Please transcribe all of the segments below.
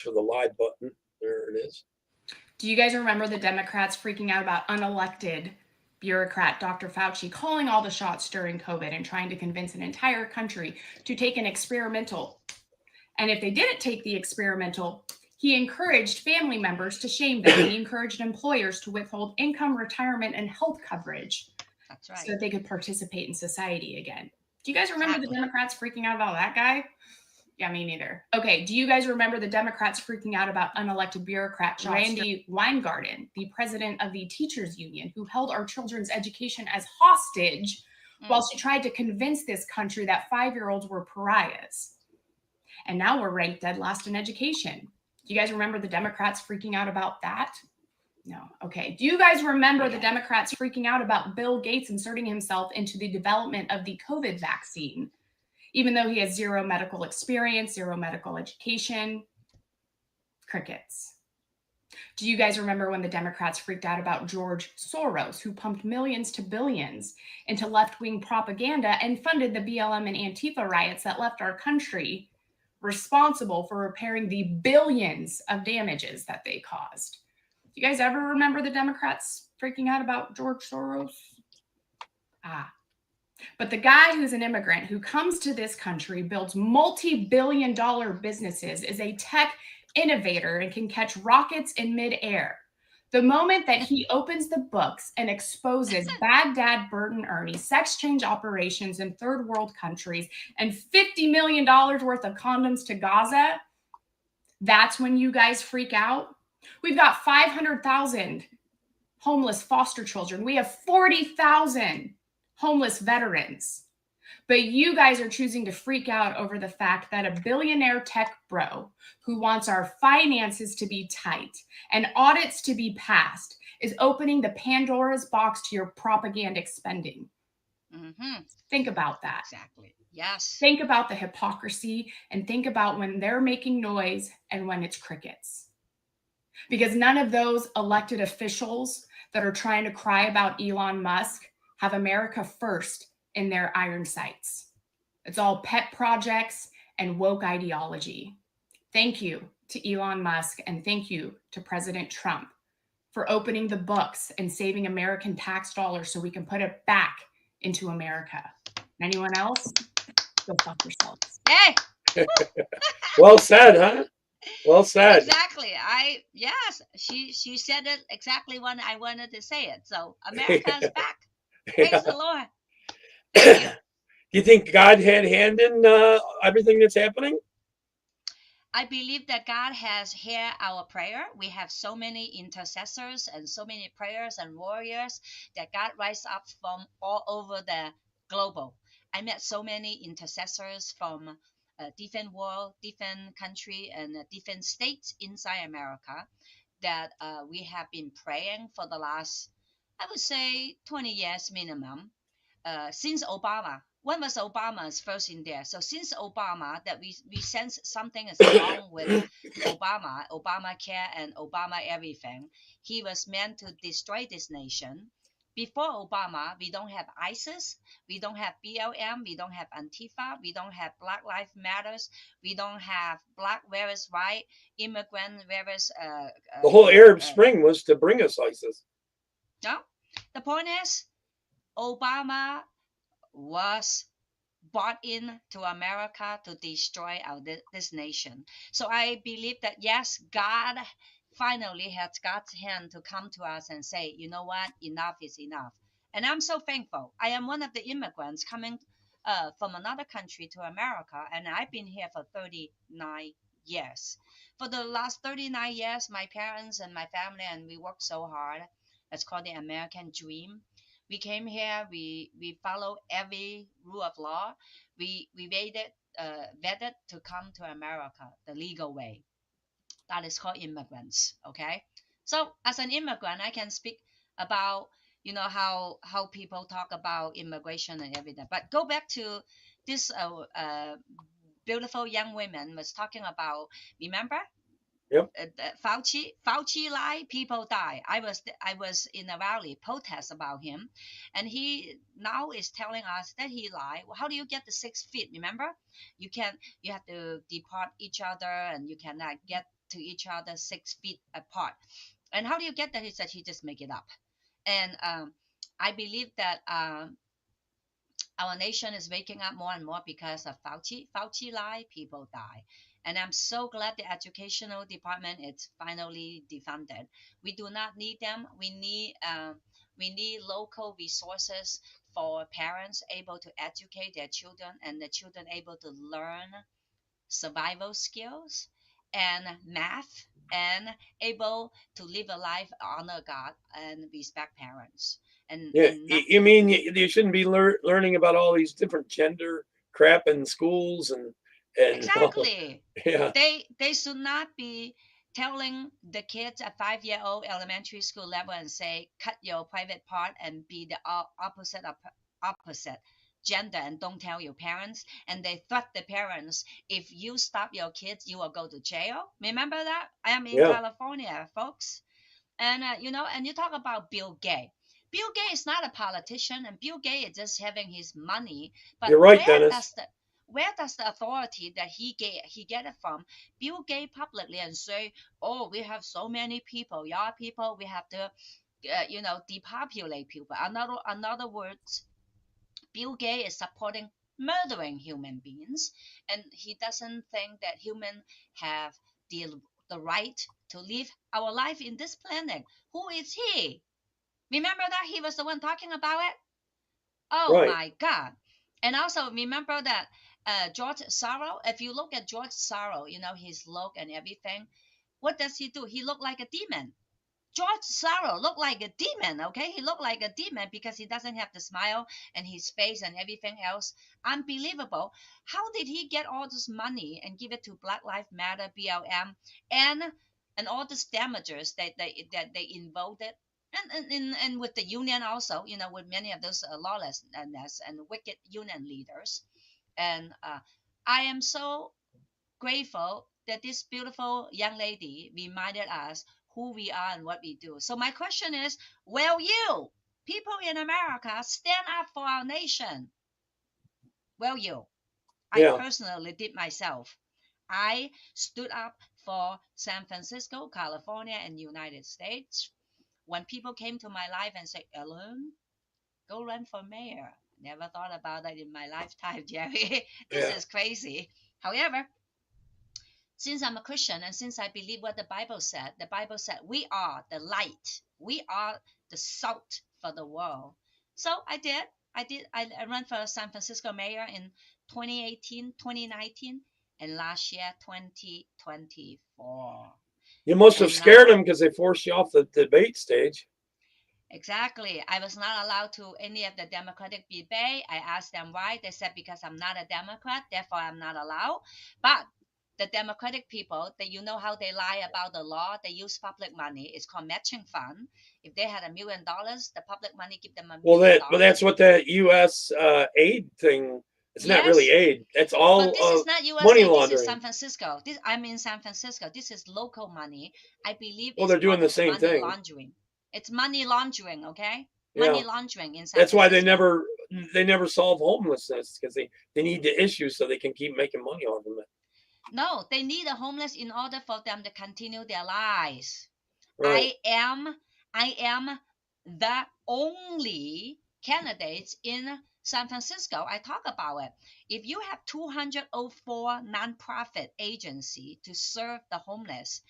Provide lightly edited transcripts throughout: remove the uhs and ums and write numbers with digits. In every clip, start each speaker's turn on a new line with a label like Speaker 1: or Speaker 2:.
Speaker 1: for the live button. There it is.
Speaker 2: Do you guys remember the Democrats freaking out about unelected bureaucrat Dr. Fauci calling all the shots during COVID and trying to convince an entire country to take an experimental? And if they didn't take the experimental, he encouraged family members to shame them. He encouraged employers to withhold income, retirement, and health coverage
Speaker 3: That's
Speaker 2: so
Speaker 3: right.
Speaker 2: that they could participate in society again. Do you guys remember the
Speaker 3: Exactly.
Speaker 2: Democrats freaking out about that guy? Yeah, me neither. Okay, do you guys remember the Democrats freaking out about unelected bureaucrat Randy Weingarten, the president of the teachers union, who held our children's education as hostage while she tried to convince this country that 5-year-olds were pariahs? And now we're ranked dead last in education. Do you guys remember the Democrats freaking out about that? No. Okay. Do you guys remember the Democrats freaking out about Bill Gates inserting himself into the development of the COVID vaccine, even though he has zero medical experience, zero medical education? Crickets. Do you guys remember when the Democrats freaked out about George Soros, who pumped millions to billions into left wing propaganda and funded the BLM and Antifa riots that left our country responsible for repairing the billions of damages that they caused? Do you guys ever remember the Democrats freaking out about George Soros? But the guy who's an immigrant who comes to this country, builds multi-billion-dollar businesses, is a tech innovator and can catch rockets in midair. The moment that he opens the books and exposes Baghdad, Burton Ernie, sex change operations in third world countries, and $50 million worth of condoms to Gaza, that's when you guys freak out. We've got 500,000 homeless foster children. We have 40,000 homeless veterans. But you guys are choosing to freak out over the fact that a billionaire tech bro who wants our finances to be tight and audits to be passed is opening the Pandora's box to your propagandic spending. Think about that.
Speaker 3: Exactly. Yes.
Speaker 2: Think about the hypocrisy and think about when they're making noise and when it's crickets. Because none of those elected officials that are trying to cry about Elon Musk have America first in their iron sights. It's all pet projects and woke ideology. Thank you to Elon Musk and thank you to President Trump for opening the books and saving American tax dollars so we can put it back into America. Anyone else? Go fuck yourselves.
Speaker 3: Hey.
Speaker 1: Well said, huh? Well said.
Speaker 3: Exactly. Yes, she said it exactly when I wanted to say it. So America's back. Praise the Lord. Thank you.
Speaker 1: You think God had hand in everything that's happening?
Speaker 3: I believe that God has heard our prayer. We have so many intercessors and so many prayers and warriors that God rise up from all over the global. I met so many intercessors from different world, different country, and different states inside America that we have been praying for the last, I would say, 20 years minimum, since Obama. When was Obama's first in there? So since Obama, that we sense something is wrong with Obamacare and Obama everything. He was meant to destroy this nation. Before Obama, we don't have ISIS, we don't have BLM, we don't have Antifa, we don't have Black Lives Matters, we don't have Black whereas right, immigrant whereas
Speaker 1: the whole Arab Spring was to bring us ISIS.
Speaker 3: No, the point is, Obama was brought in to America to destroy this nation. So I believe that yes, God finally has God's hand to come to us and say, you know what, enough is enough. And I'm so thankful. I am one of the immigrants coming from another country to America, and I've been here for 39 years. For the last 39 years, my parents and my family and we worked so hard. It's called the American dream. We came here, we follow every rule of law. We vetted to come to America the legal way. That is called immigrants. Okay, so as an immigrant, I can speak about how people talk about immigration and everything. But go back to this beautiful young woman was talking about. Remember,
Speaker 1: Yep.
Speaker 3: Fauci lie, people die. I was in a rally protest about him, and he now is telling us that he lied. Well, how do you get the 6 feet? Remember, you have to depart each other, and you cannot get to each other 6 feet apart. And how do you get that? He said he just make it up. And I believe that our nation is waking up more and more because of Fauci. Fauci lie, people die. And I'm so glad the educational department is finally defunded. We do not need them. We need local resources for parents able to educate their children and the children able to learn survival skills and math and able to live a life, honor God, and respect parents. And,
Speaker 1: Yeah,
Speaker 3: and not,
Speaker 1: you mean you shouldn't be learning about all these different gender crap in schools and
Speaker 3: exactly.
Speaker 1: yeah,
Speaker 3: They should not be telling the kids at 5-year-old elementary school level and say cut your private part and be the opposite gender and don't tell your parents, and they threat the parents, if you stop your kids you will go to jail. Remember that? I am in
Speaker 1: yeah.
Speaker 3: California, folks. And and you talk about Bill Gates. Bill Gates is not a politician, and Bill Gates is just having his money. But
Speaker 1: You're right, Dennis.
Speaker 3: where does the authority that he get it from? Bill Gates publicly and say, "Oh, we have so many people, young people. We have to, depopulate people." Another words, Bill Gates is supporting murdering human beings, and he doesn't think that humans have the right to live our life in this planet. Who is he? Remember that he was the one talking about it? Oh
Speaker 1: Right.
Speaker 3: my God. And also remember that George Soros, if you look at George Soros, his look and everything, what does he do? He looked like a demon. George Soros looked like a demon, okay? He looked like a demon because he doesn't have the smile and his face and everything else. Unbelievable. How did he get all this money and give it to Black Lives Matter, BLM, and all these damages that they involved it? And with the union also, with many of those lawlessness and wicked union leaders. And I am so grateful that this beautiful young lady reminded us who we are and what we do. So my question is, will you, people in America, stand up for our nation? Will you? I
Speaker 1: Yeah.
Speaker 3: personally did myself. I stood up for San Francisco, California, and United States. When people came to my life and said, Ellen, go run for mayor. Never thought about that in my lifetime, Jerry. This
Speaker 1: Yeah.
Speaker 3: is crazy. However, since I'm a Christian and since I believe what the Bible said we are the light. We are the salt for the world. So I did. I ran for San Francisco mayor in 2018, 2019, and last year, 2024.
Speaker 1: You must have
Speaker 3: And
Speaker 1: scared
Speaker 3: now,
Speaker 1: them because they forced you off the debate stage.
Speaker 3: exactly. I was not allowed to any of the Democratic debate. I asked them why. They said because I'm not a Democrat, therefore I'm not allowed. But the Democratic people, how they lie about the law. They use public money. It's called matching fund. If they had $1 million, the public money give them $1 million.
Speaker 1: Well, that's what that U.S. Aid thing. It's not really
Speaker 3: Yes,
Speaker 1: aid. That's
Speaker 3: but
Speaker 1: all
Speaker 3: this is not
Speaker 1: money
Speaker 3: USA. This is San
Speaker 1: laundering.
Speaker 3: Francisco. I'm in San Francisco. This is local money. I believe
Speaker 1: Well,
Speaker 3: it's
Speaker 1: they're doing
Speaker 3: part
Speaker 1: the
Speaker 3: of
Speaker 1: same
Speaker 3: money
Speaker 1: thing.
Speaker 3: laundering. It's money laundering, okay?
Speaker 1: Yeah.
Speaker 3: Money laundering in San
Speaker 1: That's why
Speaker 3: Francisco.
Speaker 1: they never solve homelessness because they need the issue so they can keep making money off of it.
Speaker 3: No, they need the homeless in order for them to continue their lives.
Speaker 1: Right.
Speaker 3: I am the only candidate in San Francisco. I talk about it. If you have 204 nonprofit agency to serve the homeless,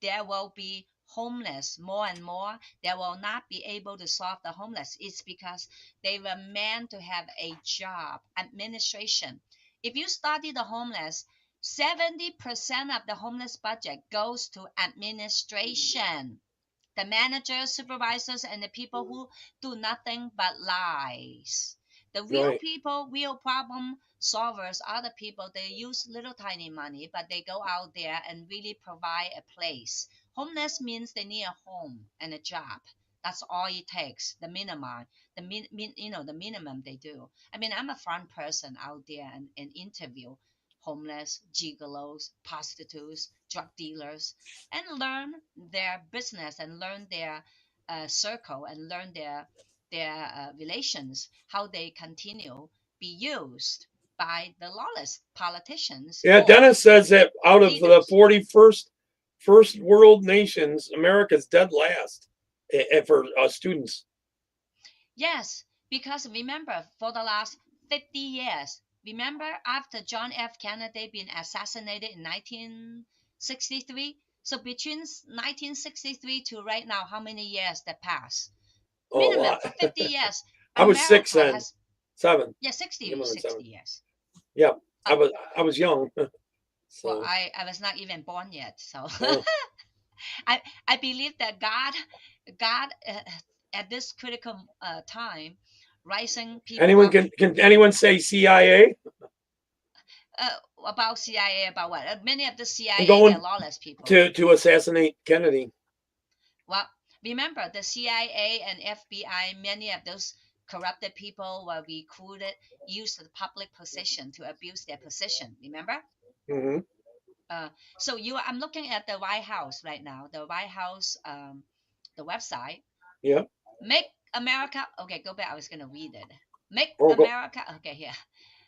Speaker 3: there will be homeless more and more. They will not be able to solve the homeless. It's because they were meant to have a job, administration. If you study the homeless, 70% of the homeless budget goes to administration. The managers, supervisors, and the people who do nothing but lies. The real
Speaker 1: Right.
Speaker 3: people, real problem solvers are the people. They use little tiny money, but they go out there and really provide a place. Homeless means they need a home and a job. That's all it takes. The minimum, the minimum they do. I mean, I'm a front person out there and interview homeless, gigolos, prostitutes, drug dealers, and learn their business and learn their circle and learn their relations, how they continue be used by the lawless politicians
Speaker 1: Yeah.
Speaker 3: or
Speaker 1: Dennis says that out of the
Speaker 3: leaders.
Speaker 1: 41st first world nations, America's dead last for students.
Speaker 3: Yes, because remember, for the last 50 years, remember after John F. Kennedy being assassinated in 1963? So between 1963 to right now, how many years that passed?
Speaker 1: Oh, a
Speaker 3: Minimum
Speaker 1: lot.
Speaker 3: for 50 years.
Speaker 1: I was 6
Speaker 3: America
Speaker 1: then,
Speaker 3: has,
Speaker 1: 7.
Speaker 3: yeah,
Speaker 1: I think
Speaker 3: 60,
Speaker 1: I was
Speaker 3: 60
Speaker 1: 7.
Speaker 3: years.
Speaker 1: Yeah,
Speaker 3: Oh,
Speaker 1: I was young.
Speaker 3: well,
Speaker 1: So
Speaker 3: I was not even born yet. So
Speaker 1: oh,
Speaker 3: I believe that God at this critical time, rising people
Speaker 1: anyone
Speaker 3: up.
Speaker 1: can anyone say CIA?
Speaker 3: About CIA, about what? Many of the
Speaker 1: And
Speaker 3: CIA, they're
Speaker 1: going
Speaker 3: lawless people.
Speaker 1: to assassinate Kennedy.
Speaker 3: Well, remember the CIA and FBI, many of those corrupted people were recruited, used the public position to abuse their position. Remember?
Speaker 1: Hmm.
Speaker 3: So I'm looking at the White House right now. The White House, the website.
Speaker 1: Yeah.
Speaker 3: Make America. Okay, go back. I was gonna read it. Make
Speaker 1: Oh, go.
Speaker 3: America. Okay, here.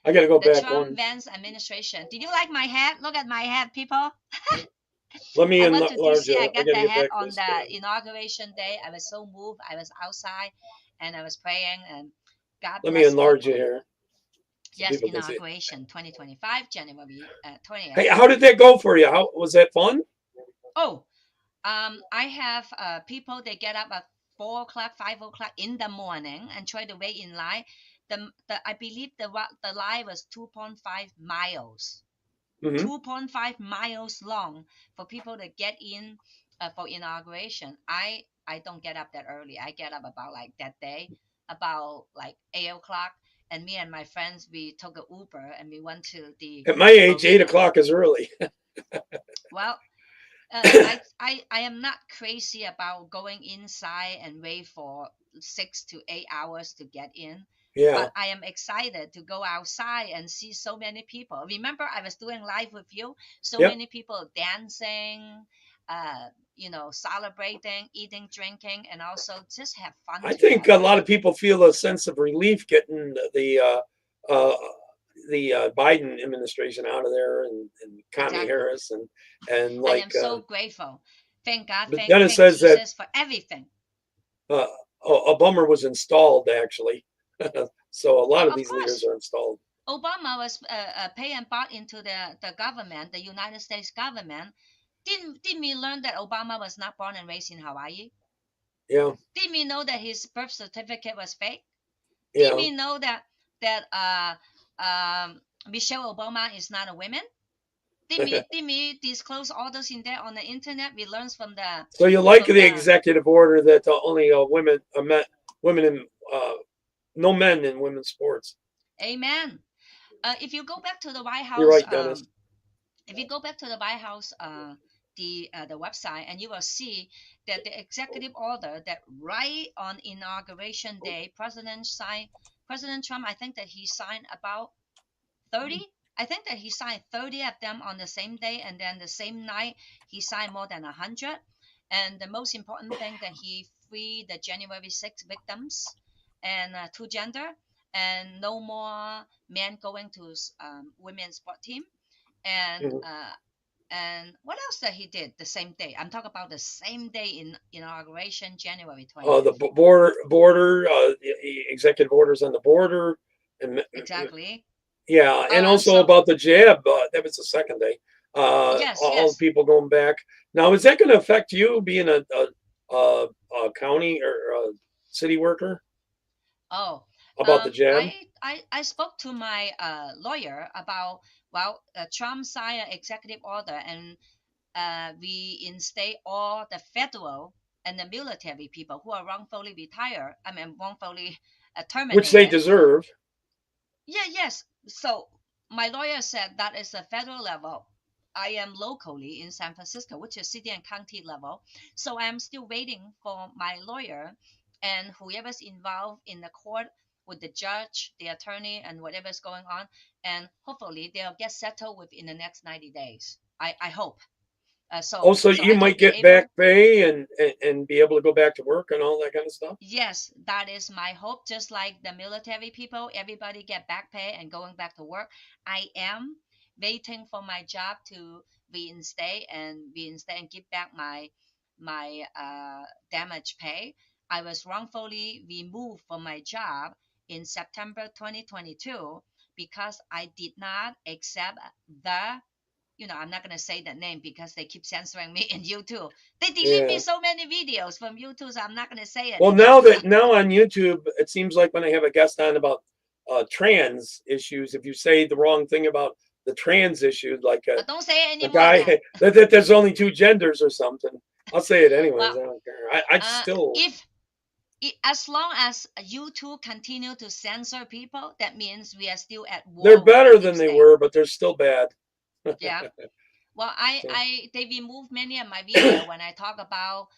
Speaker 1: I got to go
Speaker 3: The
Speaker 1: back
Speaker 3: Trump
Speaker 1: one.
Speaker 3: Vance administration. Did you like my hat? Look at my hat, people.
Speaker 1: Let me
Speaker 3: I went to
Speaker 1: enlarge
Speaker 3: DC. I
Speaker 1: it. I
Speaker 3: got
Speaker 1: got
Speaker 3: the
Speaker 1: to get
Speaker 3: hat
Speaker 1: back to
Speaker 3: on
Speaker 1: this.
Speaker 3: the inauguration day. I was so moved. I was outside and I was praying, and God
Speaker 1: Let me
Speaker 3: bless
Speaker 1: enlarge it
Speaker 3: people.
Speaker 1: here so
Speaker 3: Yes,
Speaker 1: people can see it.
Speaker 3: inauguration 2025, January 20th.
Speaker 1: Hey, how did that go for you? How was that fun?
Speaker 3: Oh, I have people, they get up at 4 o'clock, 5 o'clock in the morning and try to wait in line. I believe the line was 2.5 miles.
Speaker 1: Hmm.
Speaker 3: 2.5 miles long for people to get in for inauguration. I don't get up that early. I get up about like that day, about like 8 o'clock. And me and my friends, we took an Uber and we went to the
Speaker 1: At my age, 8
Speaker 3: arena.
Speaker 1: o'clock is early.
Speaker 3: Well, I am not crazy about going inside and wait for 6 to 8 hours to get in.
Speaker 1: Yeah.
Speaker 3: But I am excited to go outside and see so many people. Remember, I was doing live with you. So
Speaker 1: Yep.
Speaker 3: many people dancing, celebrating, eating, drinking, and also just have fun
Speaker 1: I think
Speaker 3: together.
Speaker 1: a lot of people feel a sense of relief getting uh, Biden administration out of there and Kamala
Speaker 3: Exactly.
Speaker 1: Harris and
Speaker 3: I
Speaker 1: like.
Speaker 3: am so grateful. Thank God,
Speaker 1: But then it
Speaker 3: thank
Speaker 1: says that
Speaker 3: Jesus for everything.
Speaker 1: a bummer was installed actually. So a lot of
Speaker 3: Of
Speaker 1: these leaders
Speaker 3: course,
Speaker 1: are installed.
Speaker 3: Obama was paid and bought into the government, the United States government. Didn't we learn that Obama was not born and raised in Hawaii?
Speaker 1: Yeah.
Speaker 3: Didn't we know that his birth certificate was fake? Didn't
Speaker 1: Yeah.
Speaker 3: we know that Michelle Obama is not a woman? Didn't we disclose all those in there on the internet? We learned from the
Speaker 1: So you like
Speaker 3: from
Speaker 1: the
Speaker 3: the
Speaker 1: executive order that only women in no men in women's sports.
Speaker 3: Amen. If you go back to the White
Speaker 1: You're
Speaker 3: House,
Speaker 1: right, Dennis.
Speaker 3: if you go back to the White House, the website, and you will see that the executive order that right on inauguration day, President Trump, I think that he signed about 30. I think that he signed 30 of them on the same day, and then the same night he signed more than 100. And the most important thing that he freed the January 6 victims and two gender, and no more men going to women's sport team, and
Speaker 1: Mhm.
Speaker 3: and what else that he did the same day? I'm talking about the same day in inauguration, January
Speaker 1: The
Speaker 3: 20th.
Speaker 1: border, executive orders on the border, and
Speaker 3: Exactly.
Speaker 1: yeah, and also
Speaker 3: So
Speaker 1: about the jab. That was the second day.
Speaker 3: yes,
Speaker 1: All the
Speaker 3: yes.
Speaker 1: people going back. Now, is that going to affect you being a county or a city worker
Speaker 3: Oh,
Speaker 1: about the jab?
Speaker 3: I spoke to my lawyer about, well, Trump signed an executive order, and reinstate all the federal and the military people who are wrongfully retired. I mean, wrongfully
Speaker 1: Which they
Speaker 3: terminated.
Speaker 1: deserve.
Speaker 3: Yeah, yes. So my lawyer said that is a federal level. I am locally in San Francisco, which is city and county level. So I'm still waiting for my lawyer and whoever's involved in the court with the judge, the attorney, and whatever's going on. And hopefully they'll get settled within the next 90 days. I hope.
Speaker 1: Also,
Speaker 3: So
Speaker 1: you
Speaker 3: I can
Speaker 1: might
Speaker 3: be
Speaker 1: get
Speaker 3: able.
Speaker 1: back pay and be able to go back to work and all that kind of stuff.
Speaker 3: Yes, that is my hope. Just like the military people, everybody get back pay and going back to work. I am waiting for my job to reinstate and give back my damage pay. I was wrongfully removed from my job in September 2022 because I did not accept the, I'm not going to say the name because they keep censoring me in YouTube. They delete me
Speaker 1: Yeah.
Speaker 3: so many videos from YouTube, so I'm not going to say it.
Speaker 1: Well, now on YouTube, it seems like when they have a guest on about trans issues, if you say the wrong thing about the trans issue, like
Speaker 3: Don't say it
Speaker 1: the
Speaker 3: anymore.
Speaker 1: guy
Speaker 3: Then.
Speaker 1: that there's only two genders or something, I'll say it anyways.
Speaker 3: Well,
Speaker 1: I don't care. I still.
Speaker 3: if as long as YouTube continue to censor people, that means we are still at war.
Speaker 1: They're
Speaker 3: with
Speaker 1: better
Speaker 3: the
Speaker 1: than
Speaker 3: deep
Speaker 1: they
Speaker 3: state.
Speaker 1: were, but they're still bad.
Speaker 3: Yeah. Well,
Speaker 1: So,
Speaker 3: they removed many of my video when I talk about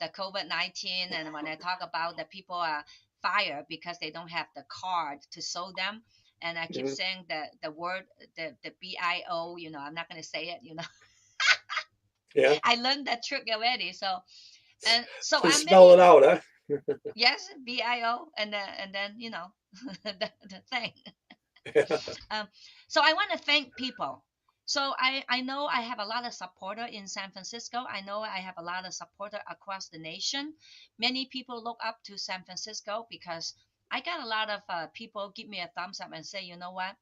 Speaker 3: the COVID-19, and when I talk about the people are fired because they don't have the card to show them, and I keep
Speaker 1: mhm.
Speaker 3: saying the word the BIO. I'm not going to say it.
Speaker 1: Yeah.
Speaker 3: I learned that trick already. So
Speaker 1: So
Speaker 3: I'm
Speaker 1: spell it out, huh?
Speaker 3: yes, BIO, and then the thing. So I want to thank people. So I know I have a lot of supporter in San Francisco. I know I have a lot of supporter across the nation. Many people look up to San Francisco because I got a lot of people give me a thumbs up and say, you know what,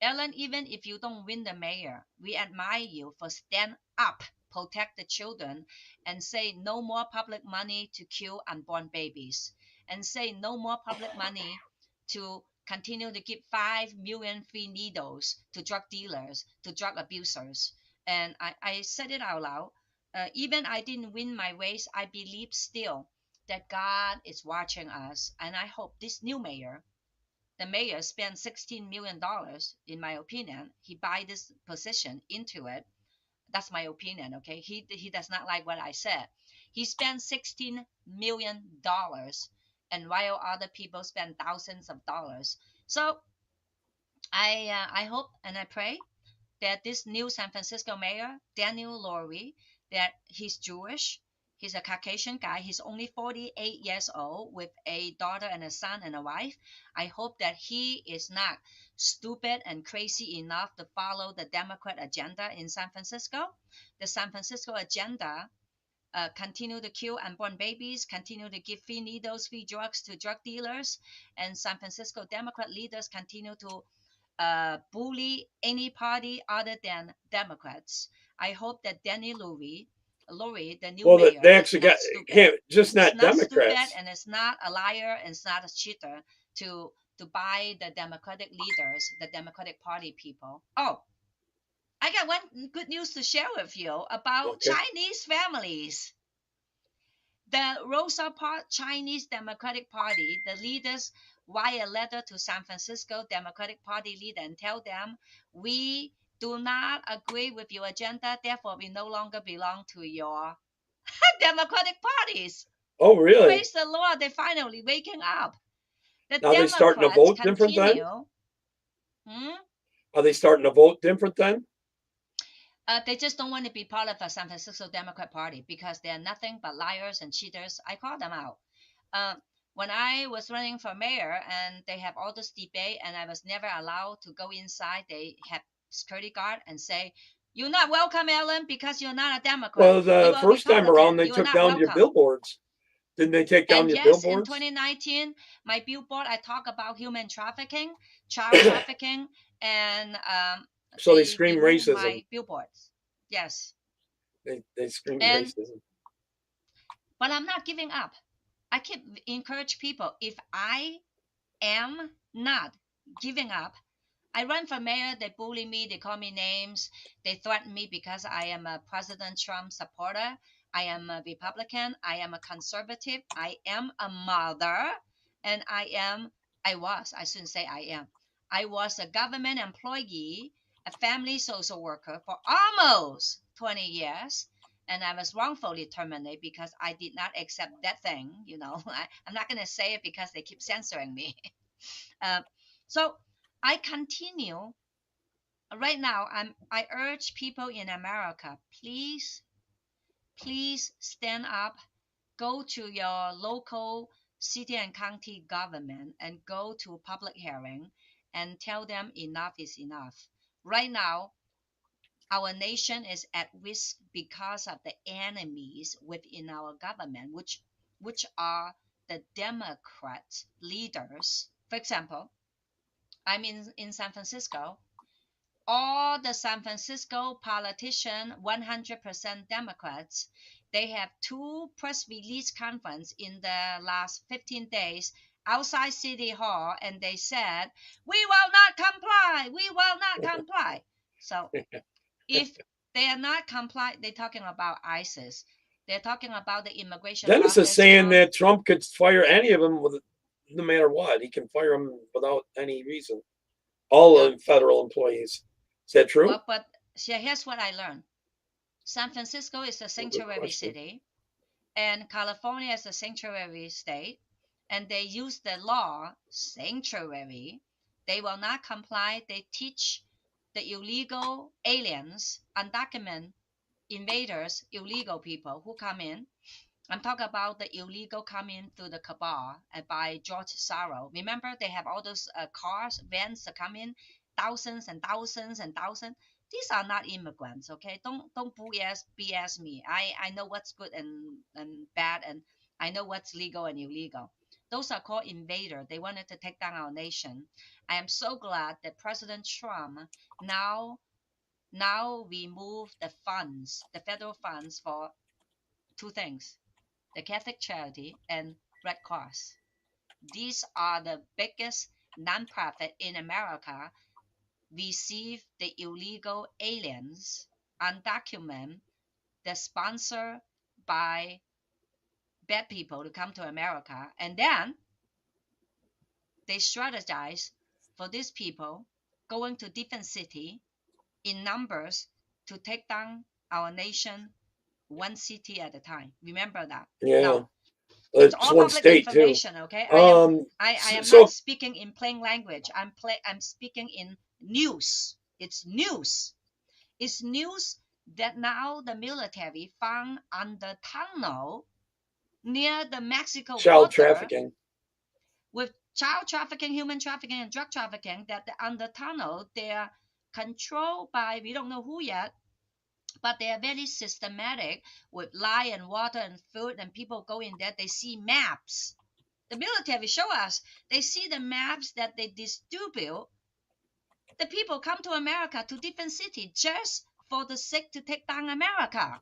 Speaker 3: Ellen, even if you don't win the mayor, we admire you for stand up, protect the children, and say no more public money to kill unborn babies, and say no more public money to continue to give 5 million free needles to drug dealers, to drug abusers. And I said it out loud. Even I didn't win my race, I believe still that God is watching us. And I hope this new mayor, the mayor, spent $16 million, in my opinion. He buy this position into it. That's my opinion. Okay, he does not like what I said. He spent $16 million, and while other people spend thousands of dollars. So I hope and I pray that this new San Francisco mayor, Daniel Lurie, that he's Jewish. He's a Caucasian guy. He's only 48 years old with a daughter and a son and a wife. I hope that he is not stupid and crazy enough to follow the Democrat agenda in San Francisco. The San Francisco agenda continue to kill unborn babies, continue to give free needles, free drugs to drug dealers, and San Francisco Democrat leaders continue to bully any party other than Democrats. I hope that Danny Lurie, the new
Speaker 1: Well,
Speaker 3: mayor,
Speaker 1: they
Speaker 3: is
Speaker 1: actually
Speaker 3: not
Speaker 1: got
Speaker 3: stupid.
Speaker 1: just
Speaker 3: It's
Speaker 1: not
Speaker 3: not stupid,
Speaker 1: Democrats.
Speaker 3: and it's not a liar, and it's not a cheater to buy the Democratic leaders, the Democratic Party people. Oh, I got one good news to share with you about
Speaker 1: Okay.
Speaker 3: Chinese families. The Rosa Parks Chinese Democratic Party, the leaders write a letter to San Francisco Democratic Party leader and tell them, we do not agree with your agenda, therefore we no longer belong to your Democratic parties.
Speaker 1: Oh, really?
Speaker 3: Praise the Lord, they're finally waking up. The
Speaker 1: Now they starting to
Speaker 3: Democrats
Speaker 1: vote different then?
Speaker 3: continue.
Speaker 1: Are they starting to vote different then?
Speaker 3: They just don't want to be part of the San Francisco Democrat Party because they're nothing but liars and cheaters. I call them out. When I was running for mayor and they have all this debate and I was never allowed to go inside, they have security guard and say, you're not welcome, Ellen, because you're not a Democrat.
Speaker 1: Well, the first time around they
Speaker 3: You are
Speaker 1: took
Speaker 3: not
Speaker 1: down your
Speaker 3: welcome.
Speaker 1: billboards. Didn't they take down
Speaker 3: And
Speaker 1: your
Speaker 3: yes, in
Speaker 1: billboards?
Speaker 3: 2019, my billboard, I talk about human trafficking, child trafficking, and
Speaker 1: So they scream
Speaker 3: removed
Speaker 1: racism.
Speaker 3: my billboards. Yes.
Speaker 1: They scream
Speaker 3: And
Speaker 1: racism.
Speaker 3: but I'm not giving up. I keep encourage people. If I am not giving up, I run for mayor. They bully me. They call me names. They threaten me because I am a President Trump supporter. I am a Republican. I am a conservative. I am a mother, and I shouldn't say I am. I was a government employee, a family social worker for almost 20 years. And I was wrongfully terminated because I did not accept that thing. I'm not going to say it because they keep censoring me. So I continue right now. I urge people in America, please stand up, go to your local city and county government and go to public hearing and tell them enough is enough. Right now, our nation is at risk because of the enemies within our government, which are the Democrat leaders. For example, I'm in San Francisco. All the San Francisco politicians, 100% Democrats, they have 2 press release conference in the last 15 days outside City Hall, and they said, we will not comply, we will not comply. So if they are not comply, they're talking about ISIS. They're talking about the immigration
Speaker 1: Dennis is
Speaker 3: office
Speaker 1: saying
Speaker 3: from-
Speaker 1: that Trump could fire any of them with no matter what. He can fire them without any reason. All
Speaker 3: Yeah.
Speaker 1: the federal employees. Is that true?
Speaker 3: Well, but see, here's what I learned. San Francisco is a sanctuary
Speaker 1: question.
Speaker 3: city, and California is a sanctuary state, and they use the law sanctuary. They will not comply. They teach the illegal aliens, undocumented invaders, illegal people who come in. I'm talking about the illegal coming through the cabal by George Soros. Remember, they have all those cars, vans that come in, thousands and thousands and thousands. These are not immigrants, okay? Don't BS me. I know what's good and bad, and I know what's legal and illegal. Those are called invaders. They wanted to take down our nation. I am so glad that President Trump now remove the funds, the federal funds for 2 things: the Catholic Charity and Red Cross. These are the biggest nonprofit in America receive the illegal aliens, undocumented, that sponsor by bad people to come to America, and then they strategize for these people going to different city in numbers to take down our nation one city at a time. Remember that.
Speaker 1: Yeah.
Speaker 3: Now, it's
Speaker 1: It's
Speaker 3: all
Speaker 1: one
Speaker 3: public
Speaker 1: state too.
Speaker 3: information, okay? I am
Speaker 1: So
Speaker 3: not speaking in plain language. I'm speaking in news. It's news. It's news that now the military found under tunnel near the Mexico
Speaker 1: child
Speaker 3: border
Speaker 1: trafficking.
Speaker 3: with child trafficking, human trafficking, and drug trafficking, that under tunnel they're controlled by, we don't know who yet, but they are very systematic with light and water and food, and people go in there, they see maps. The military show us, they see the maps that they distribute. The people come to America, to different cities, just for the sake to take down America.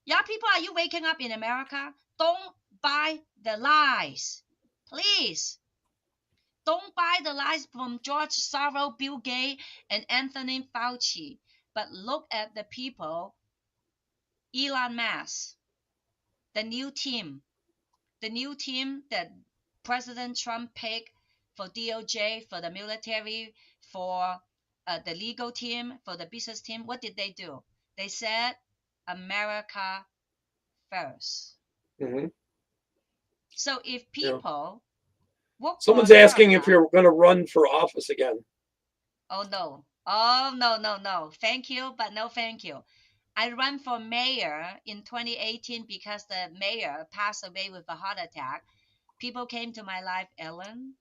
Speaker 3: Yeah, people, are you waking up in America? Don't buy the lies. Please. Don't buy the lies from George Soros, Bill Gates, and Anthony Fauci. But look at the people. Elon Musk, the new team that President Trump picked for DOJ, for the military, for the legal team, for the business team. What did they do? They said, America first.
Speaker 1: Mm-hmm.
Speaker 3: So if people work
Speaker 1: Someone's
Speaker 3: for
Speaker 1: asking if
Speaker 3: America,
Speaker 1: you're going to run for office again.
Speaker 3: oh no, thank you, but no thank you. I ran for mayor in 2018 because the mayor passed away with a heart attack. People came to my life, Ellen,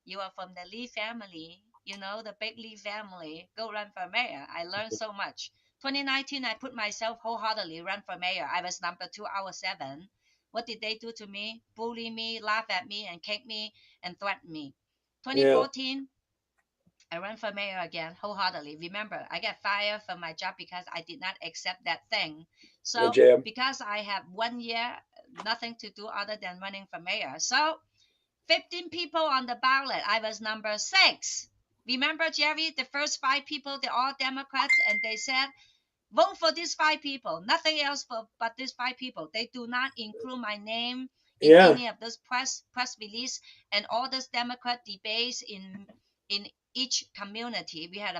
Speaker 3: you are from the Lee family, the big Lee family. Go run for mayor. I learned so much. 2019, I put myself wholeheartedly run for mayor. I was number 2 out of 7. What did they do to me? Bully me, laugh at me, and kick me, and threaten me. 2014, I ran for mayor again wholeheartedly. Remember, I got fired from my job because I did not accept that thing. So because I have 1 year, nothing to do other than running for mayor. So 15 people on the ballot. I was number 6. Remember, Jerry, the first 5 people, they're all Democrats, and they said, vote for these 5 people. Nothing else but these 5 people. They do not include my name in any of those press release, and all those Democrat debates in each community. They had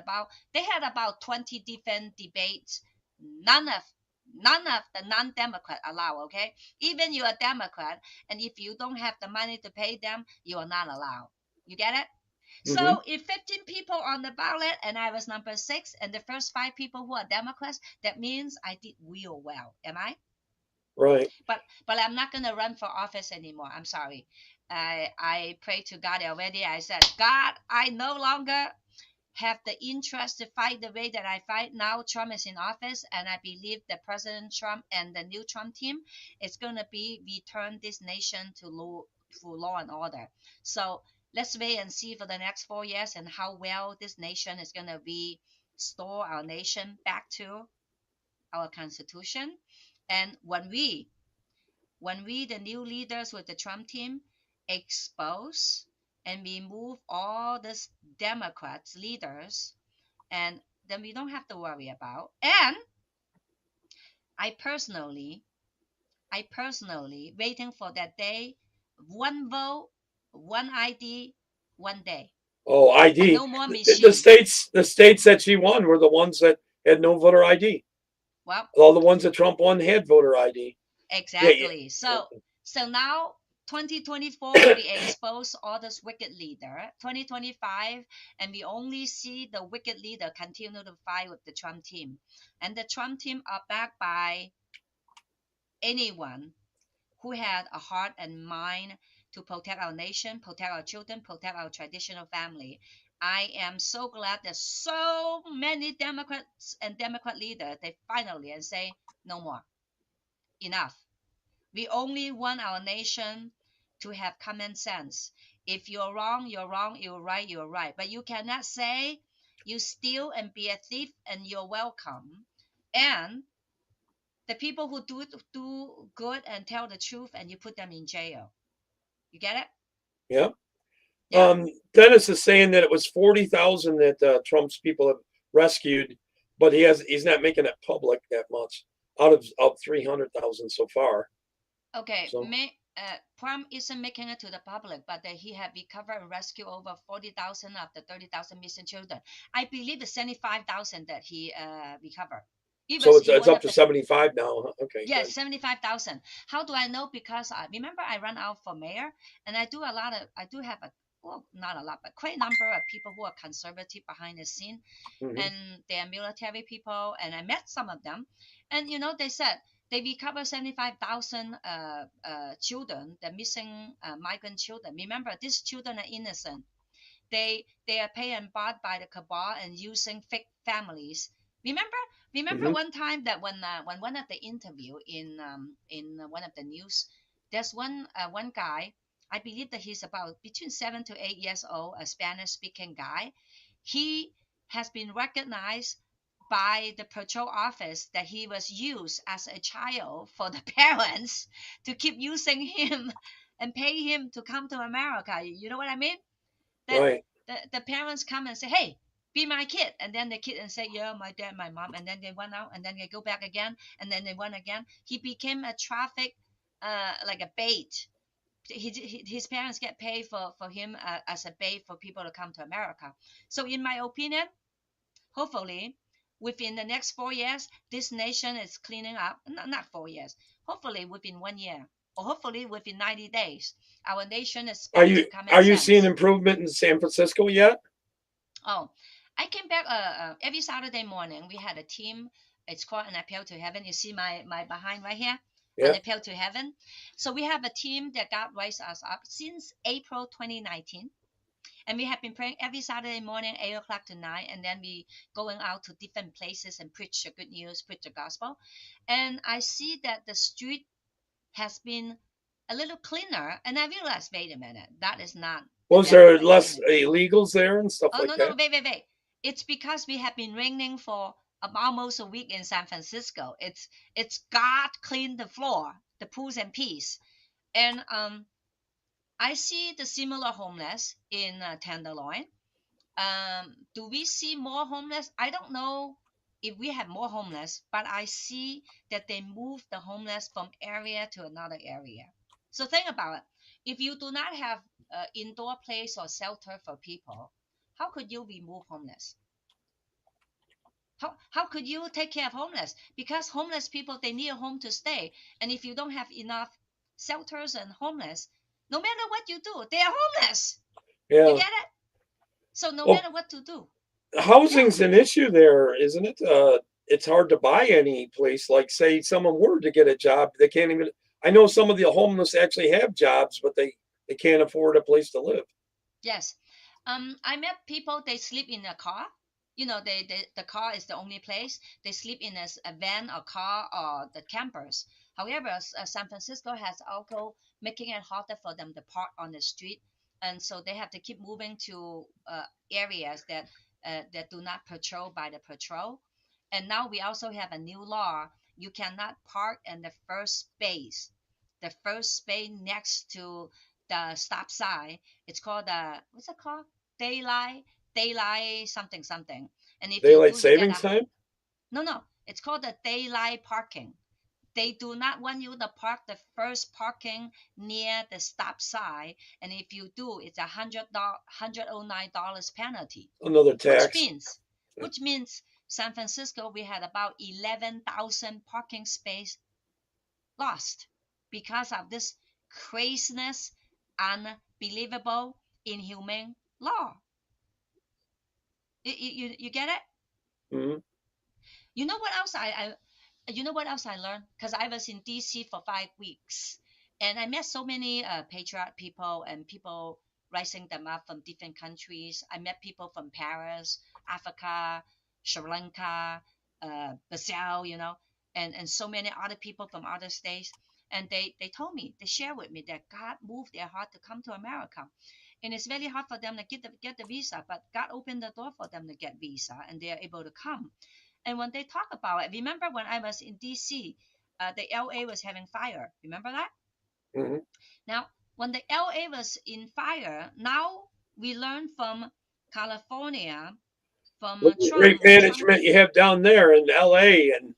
Speaker 3: about 20 different debates. None of the non-Democrat allow, okay? Even you're a Democrat, and if you don't have the money to pay them, you are not allowed. You get it? Mm-hmm. So if 15 people on the ballot and I was number 6, and the first 5 people who are Democrats, that means I did real well. Am I?
Speaker 1: Right.
Speaker 3: But I'm not going to run for office anymore. I'm sorry. I prayed to God already. I said, God, I no longer have the interest to fight the way that I fight now. Trump is in office, and I believe that President Trump and the new Trump team is going to be return this nation to law and order. So let's wait and see for the next 4 years and how well this nation is going to restore our nation back to our constitution. And when we, the new leaders with the Trump team, expose and remove all these Democrats leaders, and then we don't have to worry about. And I personally waiting for that day, one vote, one ID, one day.
Speaker 1: Oh, ID.
Speaker 3: No more
Speaker 1: The
Speaker 3: machine.
Speaker 1: states that she won were the ones that had no voter ID.
Speaker 3: Well,
Speaker 1: All the ones that Trump won had voter ID.
Speaker 3: exactly. So now 2024 we expose all this wicked leader. 2025, and we only see the wicked leader continue to fight with the Trump team, and the Trump team are backed by anyone who had a heart and mind to protect our nation, protect our children, protect our traditional family. I am so glad that so many Democrats and Democrat leaders, they finally and say no more, enough. We only want our nation to have common sense. If you're wrong, you're wrong. You're right, you're right. But you cannot say you steal and be a thief and you're welcome. And the people who do good and tell the truth, and you put them in jail. You get it?
Speaker 1: Yeah.
Speaker 3: Yeah.
Speaker 1: Dennis is saying that it was 40,000 that Trump's people have rescued, but he's not making it public that much out of 300,000 so far.
Speaker 3: Okay.
Speaker 1: So-
Speaker 3: Trump isn't making it to the public, but that he had recovered and rescued over 40,000 of the 30,000 missing children. I believe it's 75,000 that he recovered.
Speaker 1: So it's up to 75 now. Huh? Okay.
Speaker 3: Yes,
Speaker 1: good.
Speaker 3: 75,000. How do I know? Because I remember I run out for mayor, and I do have a, well, not a lot, but quite a number of people who are conservative behind the scene,
Speaker 1: Mhm.
Speaker 3: and they are military people, and I met some of them, and they said they recovered 75,000 children, the missing migrant children. Remember, these children are innocent. They are paid and bought by the cabal and using fake families. Remember
Speaker 1: Mhm.
Speaker 3: one time that when one of the interview in one of the news, there's one guy, I believe that he's about between 7 to 8 years old, a Spanish speaking guy. He has been recognized by the patrol office that he was used as a child for the parents to keep using him and pay him to come to America. You know what I mean? That
Speaker 1: Right.
Speaker 3: the parents come and say, hey, be my kid, and then the kid and say, yeah, my dad, my mom, and then they went out, and then they go back again, and then they went again. He became a traffic like a bait. His parents get paid for him as a bait for people to come to America. So in my opinion, hopefully within the next 4 years, this nation is cleaning up. Not 4 years, hopefully within 1 year, or hopefully within 90 days, our nation is back to common
Speaker 1: Are you
Speaker 3: sense.
Speaker 1: seeing improvement in San Francisco yet?
Speaker 3: Oh, I came back every Saturday morning. We had a team. It's called An Appeal to Heaven. You see my behind right here?
Speaker 1: Yeah.
Speaker 3: An Appeal to Heaven. So we have a team that God raised us up since April 2019. And we have been praying every Saturday morning, 8 o'clock to 9. And then we going out to different places and preach the good news, preach the gospel. And I see that the street has been a little cleaner. And I realized, wait a minute, that is not.
Speaker 1: Was there less illegals there and stuff
Speaker 3: Oh,
Speaker 1: like
Speaker 3: no,
Speaker 1: that?
Speaker 3: wait. It's because we have been raining for almost a week in San Francisco. It's God cleaned the floor, the pools and peas. And I see the similar homeless in Tenderloin. Do we see more homeless? I don't know if we have more homeless, but I see that they move the homeless from area to another area. So think about it. If you do not have an indoor place or shelter for people, how could you remove homeless? How could you take care of homeless? Because homeless people, they need a home to stay. And if you don't have enough shelters and homeless, no matter what you do, they are homeless.
Speaker 1: Yeah.
Speaker 3: You get it? So no
Speaker 1: Well,
Speaker 3: matter what to do.
Speaker 1: Housing's an issue there, isn't it? It's hard to buy any place. Like, say someone were to get a job, they can't even. I know some of the homeless actually have jobs, but they can't afford a place to live.
Speaker 3: Yes. I met people, they sleep in a car. You know, the car is the only place. They sleep in a van or car or the campers. However, San Francisco has also making it harder for them to park on the street. And so they have to keep moving to areas that do not patrol by the patrol. And now we also have a new law. You cannot park in the first space next to the stop sign. It's called what's it called? Daylight something something. And if you
Speaker 1: Daylight
Speaker 3: do, you get
Speaker 1: savings time?
Speaker 3: no. It's called the daylight parking. They do not want you to park the first parking near the stop sign, and if you do, it's $109 penalty.
Speaker 1: Another
Speaker 3: Which
Speaker 1: tax.
Speaker 3: means San Francisco, we had about 11,000 parking space lost because of this craziness, unbelievable, inhumane law. You get it?
Speaker 1: Mhm.
Speaker 3: You know what else I learned? Because I was in DC for 5 weeks, and I met so many patriot people and people rising them up from different countries. I met people from Paris, Africa, Sri Lanka, Brazil, and so many other people from other states. And they told me, they shared with me that God moved their heart to come to America. And it's very hard for them to get the visa, but God opened the door for them to get visa, and they are able to come. And when they talk about it, remember when I was in DC, the LA was having fire. Remember that?
Speaker 1: Mhm.
Speaker 3: Now, when the LA was in fire, now we learn from California, from
Speaker 1: Look at the
Speaker 3: Trump,
Speaker 1: great
Speaker 3: that Trump.
Speaker 1: management you have down there in LA and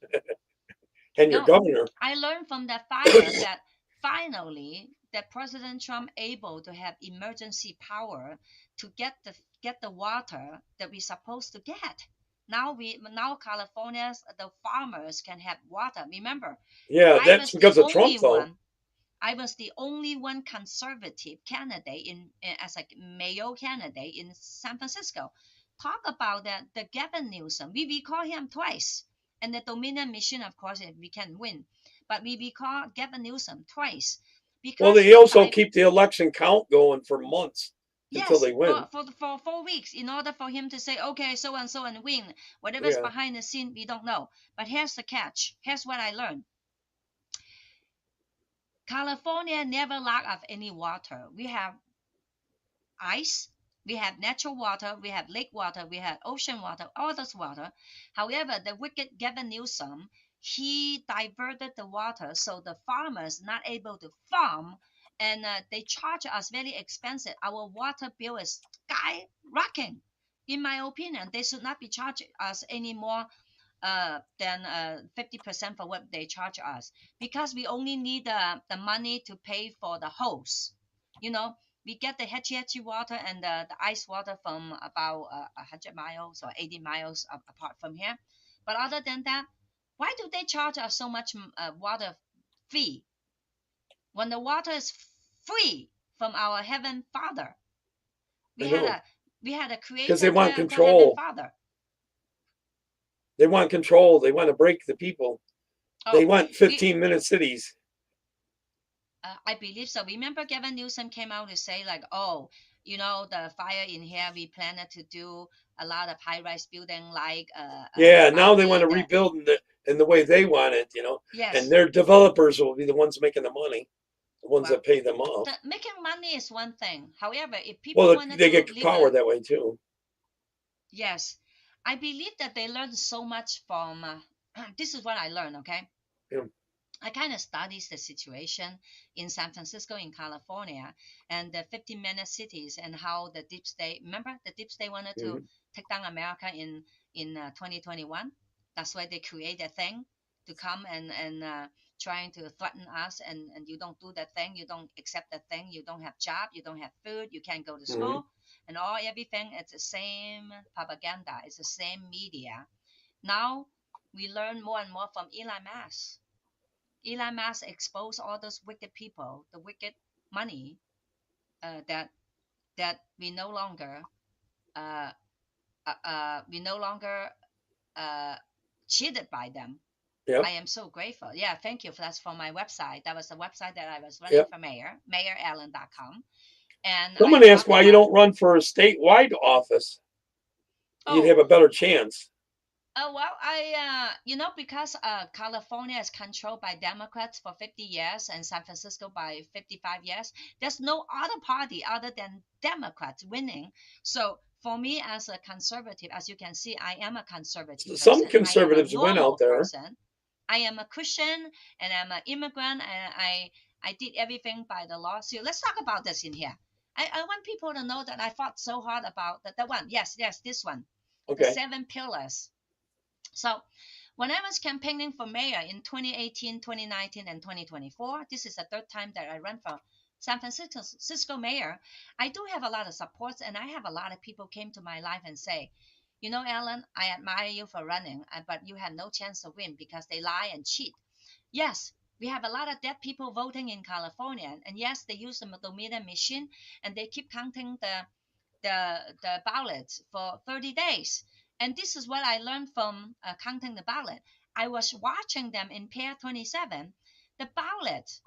Speaker 1: your
Speaker 3: No,
Speaker 1: governor.
Speaker 3: I learned from that fire that finally that President Trump able to have emergency power to get the water that we're supposed to get. Now California's the farmers can have water. Remember,
Speaker 1: Yeah,
Speaker 3: I
Speaker 1: that's
Speaker 3: was the
Speaker 1: because of
Speaker 3: only
Speaker 1: Trump, though.
Speaker 3: one. I was the only one conservative candidate as a mayor candidate in San Francisco. Talk about that the Gavin Newsom. We recall him twice, and the Dominion mission, of course, if we can win, but we recall Gavin Newsom twice
Speaker 1: Well,
Speaker 3: because
Speaker 1: they also keep the election count going for months until
Speaker 3: yes,
Speaker 1: they win.
Speaker 3: for 4 weeks in order for him to say okay, so and win. Whatever's
Speaker 1: Yeah.
Speaker 3: behind the scene, we don't know. But here's the catch. Here's what I learned. California never lack of any water. We have ice, we have natural water, we have lake water, we have ocean water, all this water. However, the wicked Gavin Newsom, he diverted the water so the farmers not able to farm, and they charge us very expensive. Our water bill is skyrocketing. In my opinion, they should not be charging us any more than 50% for what they charge us, because we only need the money to pay for the hose. We get the Hetchy Hetchy water and the ice water from about 100 miles or 80 miles apart from here. But other than that, why do they charge us so much water fee when the water is free from our heaven Father? We
Speaker 1: I
Speaker 3: had
Speaker 1: know.
Speaker 3: a we had a
Speaker 1: Because
Speaker 3: creator
Speaker 1: they want
Speaker 3: called
Speaker 1: control.
Speaker 3: Heaven Father.
Speaker 1: They want control. They want to break the people. They
Speaker 3: Oh,
Speaker 1: want 15-minute cities.
Speaker 3: I believe so. Remember, Gavin Newsom came out to say like, "Oh, the fire in here. We planned to do a lot of high-rise building, like
Speaker 1: Yeah, now they
Speaker 3: Saudi,
Speaker 1: want to
Speaker 3: that
Speaker 1: rebuild in the way they want it, and
Speaker 3: yes.
Speaker 1: their developers will be the ones making the money, the ones
Speaker 3: Well,
Speaker 1: that pay them off.
Speaker 3: making money is one thing. However, if people
Speaker 1: Well,
Speaker 3: wanted
Speaker 1: they
Speaker 3: to
Speaker 1: get
Speaker 3: live
Speaker 1: power that way too.
Speaker 3: yes, I believe that they learned so much from. This is what I learned. Okay.
Speaker 1: Yeah.
Speaker 3: I kind of studies the situation in San Francisco, in California, and the 15-minute cities, and how the deep state. Remember, the deep state wanted to
Speaker 1: Mhm.
Speaker 3: take down America in 2021. That's why they create a thing to come and trying to threaten us. And you don't do that thing, you don't accept that thing, you don't have job, you don't have food, you can't go to school, and everything. It's the same propaganda. It's the same media. Now we learn more and more from Elon Musk. Elon Musk exposed all those wicked people, the wicked money that uh, we no longer uh, cheated by them.
Speaker 1: Yep.
Speaker 3: I am so grateful. Yeah, thank you. That's for my website. That was the website that I was running
Speaker 1: Yep.
Speaker 3: for mayor, mayorallen.com. And
Speaker 1: Someone
Speaker 3: I
Speaker 1: asked
Speaker 3: talk
Speaker 1: why you
Speaker 3: about-
Speaker 1: don't run for a statewide office. You'd
Speaker 3: Oh.
Speaker 1: have a better chance.
Speaker 3: Well, because California is controlled by Democrats for 50 years and San Francisco by 55 years, there's no other party other than Democrats winning. So for me as a conservative, as you can see, I am a conservative
Speaker 1: Some
Speaker 3: person.
Speaker 1: conservatives
Speaker 3: I am a
Speaker 1: win
Speaker 3: normal
Speaker 1: out there.
Speaker 3: person. I am a Christian and I'm an immigrant and I did everything by the law. So let's talk about this in here. I want people to know that I fought so hard about that one. Yes, this one. The
Speaker 1: Okay.
Speaker 3: 7 pillars. So when I was campaigning for mayor in 2018, 2019, and 2024, this is the third time that I run for San Francisco mayor. I do have a lot of supports, and I have a lot of people came to my life and say, you know, Ellen, I admire you for running, but you have no chance to win because they lie and cheat. Yes, we have a lot of dead people voting in California, and yes, they use the Dominion machine, and they keep counting the ballots for 30 days. And this is what I learned from counting the ballot. I was watching them in pair 27. The ballot,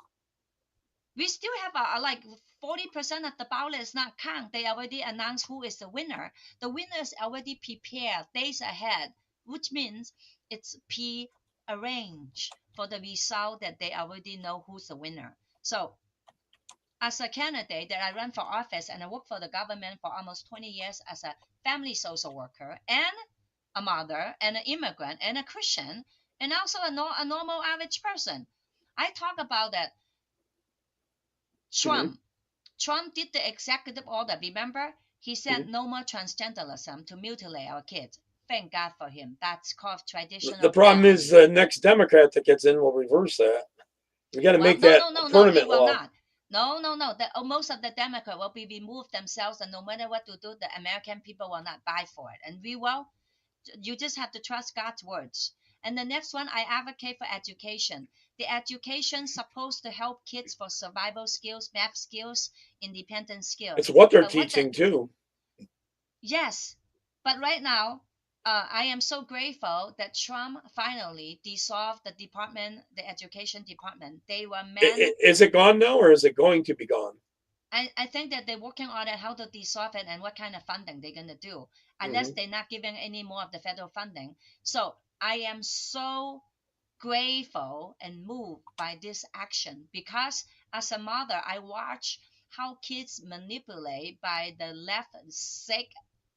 Speaker 3: we still have like 40% of the ballot is not count. They already announced who is the winner. The winner is already prepared days ahead, which means it's pre-arranged for the result that they already know who's the winner. So as a candidate that I run for office and I work for the government for almost 20 years as a family social worker and a mother and an immigrant and a Christian and also a normal average person. I talk about that Trump did the executive order. Remember, he said no more transgenderism to mutilate our kids. Thank God for him. That's called traditional.
Speaker 1: The problem
Speaker 3: family.
Speaker 1: is the next Democrat that gets in will reverse that. We got to make that
Speaker 3: no,
Speaker 1: permanent
Speaker 3: it will
Speaker 1: law.
Speaker 3: not. No. Most of the Democrats will be removed themselves, and no matter what to do, the American people will not buy for it. And we will. You just have to trust God's words. And the next one, I advocate for education. The education supposed to help kids for survival skills, math skills, independent skills.
Speaker 1: It's what they're
Speaker 3: But
Speaker 1: teaching too.
Speaker 3: Yes, but right now, I am so grateful that Trump finally dissolved the department, the education department. They were meant.
Speaker 1: Is it gone now, or is it going to be gone?
Speaker 3: I think that they're working on it, how to dissolve it and what kind of funding they're going to do, unless they're not giving any more of the federal funding. So I am so grateful and moved by this action because as a mother, I watch how kids manipulate by the left sick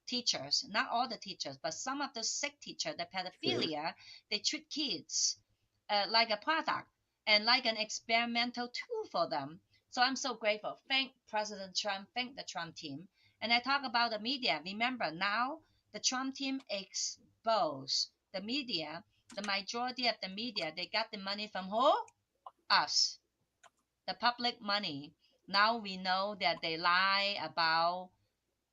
Speaker 3: teachers, not all the teachers, but some of the sick teachers, the pedophilia, they treat kids like a product and like an experimental tool for them. So I'm so grateful. Thank President Trump, thank the Trump team. And I talk about the media. Remember, now the Trump team exposed the media. The majority of the media, they got the money from who? Us. The public money. Now we know that they lie about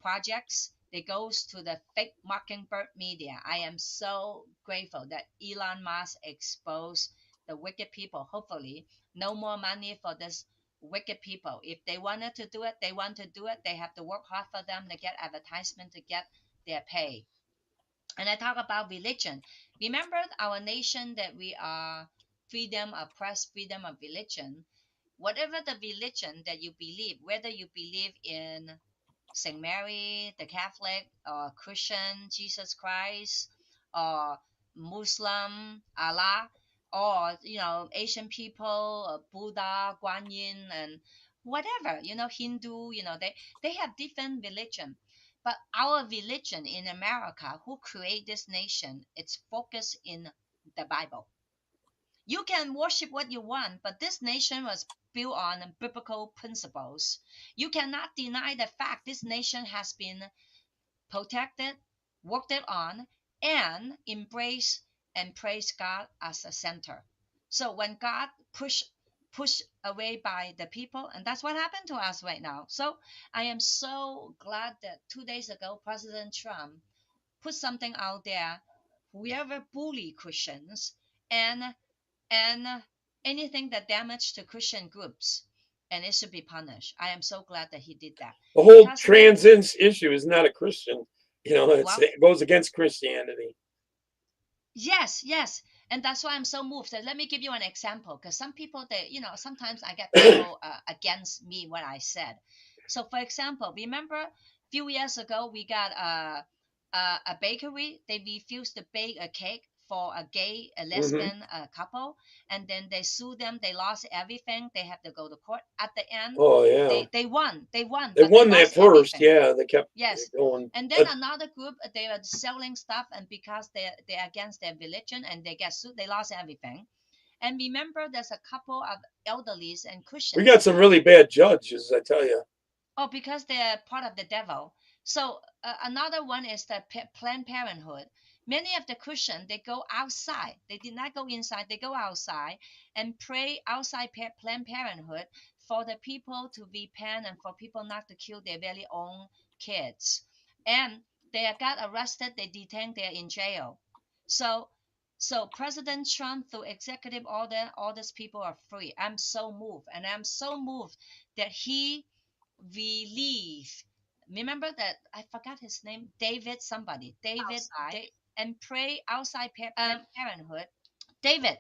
Speaker 3: projects. They goes to the fake mockingbird media. I am so grateful that Elon Musk exposed the wicked people. Hopefully, no more money for this wicked people. If they wanted to do it, they want to do it. They have to work hard for them to get advertisement to get their pay. And I talk about religion. Remember our nation that we are freedom of press, freedom of religion. Whatever the religion that you believe, whether you believe in Saint Mary, the Catholic, or Christian, Jesus Christ, or Muslim, Allah, or Asian people, or Buddha, Guan Yin, and whatever, Hindu, they have different religion. But our religion in America, who create this nation, it's focused in the Bible. You can worship what you want, but this nation was built on biblical principles. You cannot deny the fact this nation has been protected, worked on, and embraced and praise God as a center. So when God push away by the people, and that's what happened to us right now. So I am so glad that 2 days ago President Trump put something out there. Whoever bully Christians and anything that damage to Christian groups, and it should be punished. I am so glad that he did that.
Speaker 1: The whole
Speaker 3: Because
Speaker 1: trans issue is not a Christian. It goes against Christianity.
Speaker 3: Yes, and that's why I'm so moved. So let me give you an example, because some people, sometimes I get people against me what I said. So, for example, remember a few years ago we got a bakery. They refused to bake a cake for a gay, a
Speaker 1: Hmm.
Speaker 3: lesbian couple, and then they sued them. They lost everything. They have to go to court. At the end,
Speaker 1: Oh yeah,
Speaker 3: they won. They won,
Speaker 1: they
Speaker 3: but they
Speaker 1: won at
Speaker 3: lost
Speaker 1: first.
Speaker 3: everything.
Speaker 1: Yeah, they kept
Speaker 3: Yes.
Speaker 1: going.
Speaker 3: And then another group, they are selling stuff, and because they're against their religion and they get sued, they lost everything. And remember, there's a couple of elderlies and
Speaker 1: We
Speaker 3: Christians.
Speaker 1: got some really bad judges, I tell you.
Speaker 3: Oh, because they're part of the devil. So another one is the Planned Parenthood. Many of the Christians, they go outside. They did not go inside. They go outside and pray outside Planned Parenthood for the people to repent and for people not to kill their very own kids. And they got arrested. They detained. They're in jail. So, so President Trump, through executive order, all these people are free. I'm so moved, and I'm so moved that he relief. Remember that I forgot his name, David somebody, David, and pray outside Parenthood. David,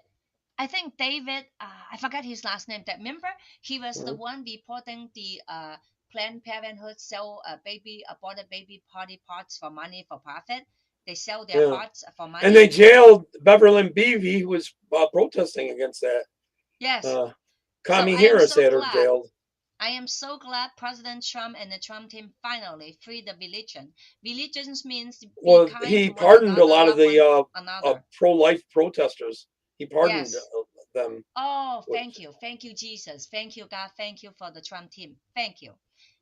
Speaker 3: I think David. I forgot his last name. That remember he was the
Speaker 1: Mhm.
Speaker 3: one reporting the Planned Parenthood sell aborted baby party parts for money for profit. They sell their
Speaker 1: Yeah,
Speaker 3: hearts for
Speaker 1: and they
Speaker 3: money.
Speaker 1: jailed Beverly Beebe, who was protesting against that.
Speaker 3: Yes.
Speaker 1: Uh,
Speaker 3: So
Speaker 1: Connie
Speaker 3: I am
Speaker 1: Harris
Speaker 3: so
Speaker 1: had her
Speaker 3: glad.
Speaker 1: jailed.
Speaker 3: I am so glad President Trump and the Trump team finally freed the religion. Religions means be
Speaker 1: Well,
Speaker 3: kind
Speaker 1: he
Speaker 3: to one
Speaker 1: pardoned a
Speaker 3: another,
Speaker 1: lot of
Speaker 3: love one
Speaker 1: the
Speaker 3: another.
Speaker 1: pro-life protesters. He pardoned
Speaker 3: Yes.
Speaker 1: them.
Speaker 3: Oh,
Speaker 1: Which,
Speaker 3: thank you, Jesus. Thank you, God. Thank you for the Trump team. Thank you.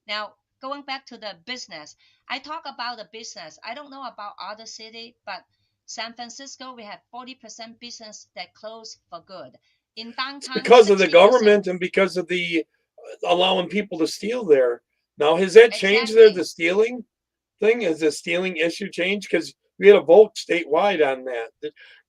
Speaker 3: Now, going back to the business, I talk about the business. I don't know about other city, but San Francisco, we have 40% business that closed for good. In
Speaker 1: it's
Speaker 3: downtown,
Speaker 1: because of the
Speaker 3: 60%.
Speaker 1: government and because of the allowing people to steal there. Now, has that changed there? The
Speaker 3: Exactly.
Speaker 1: stealing thing is the stealing issue changed because we had a vote statewide on that.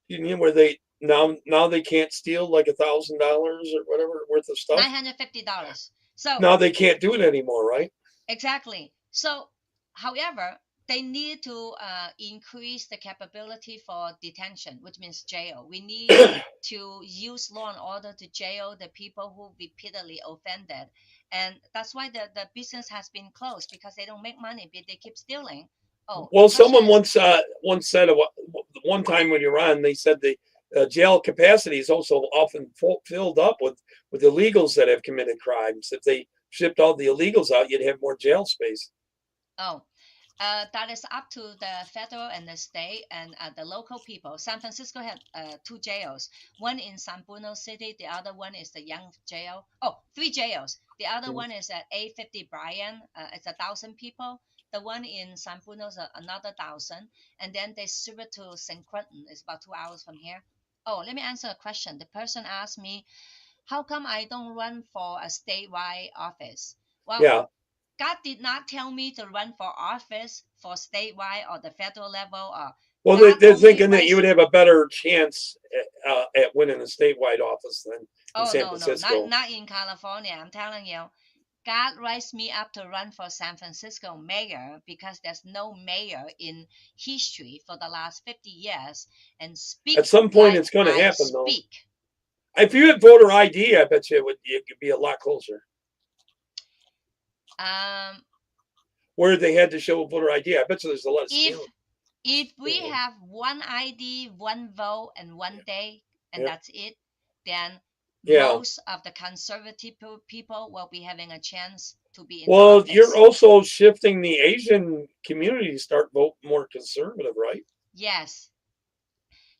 Speaker 1: You know, where they now they can't steal like $1,000 or whatever worth of stuff.
Speaker 3: $950. So
Speaker 1: Now they can't do it anymore, right?
Speaker 3: exactly. So, however, they need to increase the capability for detention, which means jail. We need to use law and order to jail the people who repeatedly offended. And that's why the business has been closed because they don't make money, but they keep stealing. Oh, the
Speaker 1: Well,
Speaker 3: question
Speaker 1: someone
Speaker 3: is,
Speaker 1: once said one time when you're on, they said the jail capacity is also often filled up with illegals that have committed crimes. If they shipped all the illegals out, you'd have more jail space.
Speaker 3: oh, that is up to the federal and the state and the local people. San Francisco had two jails. One in San Bruno City. The other one is the Young Jail. Oh, three jails. The other one is at 850 Bryan. It's 1,000 people. The one in San Bruno is another 1,000. And then they ship it to San Quentin. It's about 2 hours from here. Oh, let me answer a question. The person asked me, how come I don't run for a statewide office? Well,
Speaker 1: Yeah.
Speaker 3: God did not tell me to run for office for statewide or the federal level.
Speaker 1: Well,
Speaker 3: God
Speaker 1: they're
Speaker 3: only
Speaker 1: thinking that you
Speaker 3: raised.
Speaker 1: would have a better chance at winning a statewide office than in
Speaker 3: Oh
Speaker 1: San
Speaker 3: no, no, not
Speaker 1: Francisco.
Speaker 3: not in California. I'm telling you, God raised me up to run for San Francisco mayor because there's no mayor in history for the last 50 years and
Speaker 1: At
Speaker 3: speak
Speaker 1: some point,
Speaker 3: like
Speaker 1: it's going to
Speaker 3: I
Speaker 1: happen, though.
Speaker 3: speak.
Speaker 1: If you had voter ID, I bet you could be a lot closer.
Speaker 3: Um,
Speaker 1: Where they had to show voter ID, I bet you there's a lot of
Speaker 3: if
Speaker 1: stealing.
Speaker 3: if we have one ID, one vote, and one day, and
Speaker 1: Yeah.
Speaker 3: that's it, then
Speaker 1: Yeah.
Speaker 3: most of the conservative people will be having a chance to be in
Speaker 1: Well, you're
Speaker 3: office.
Speaker 1: also shifting the Asian community to start vote more conservative, right?
Speaker 3: Yes,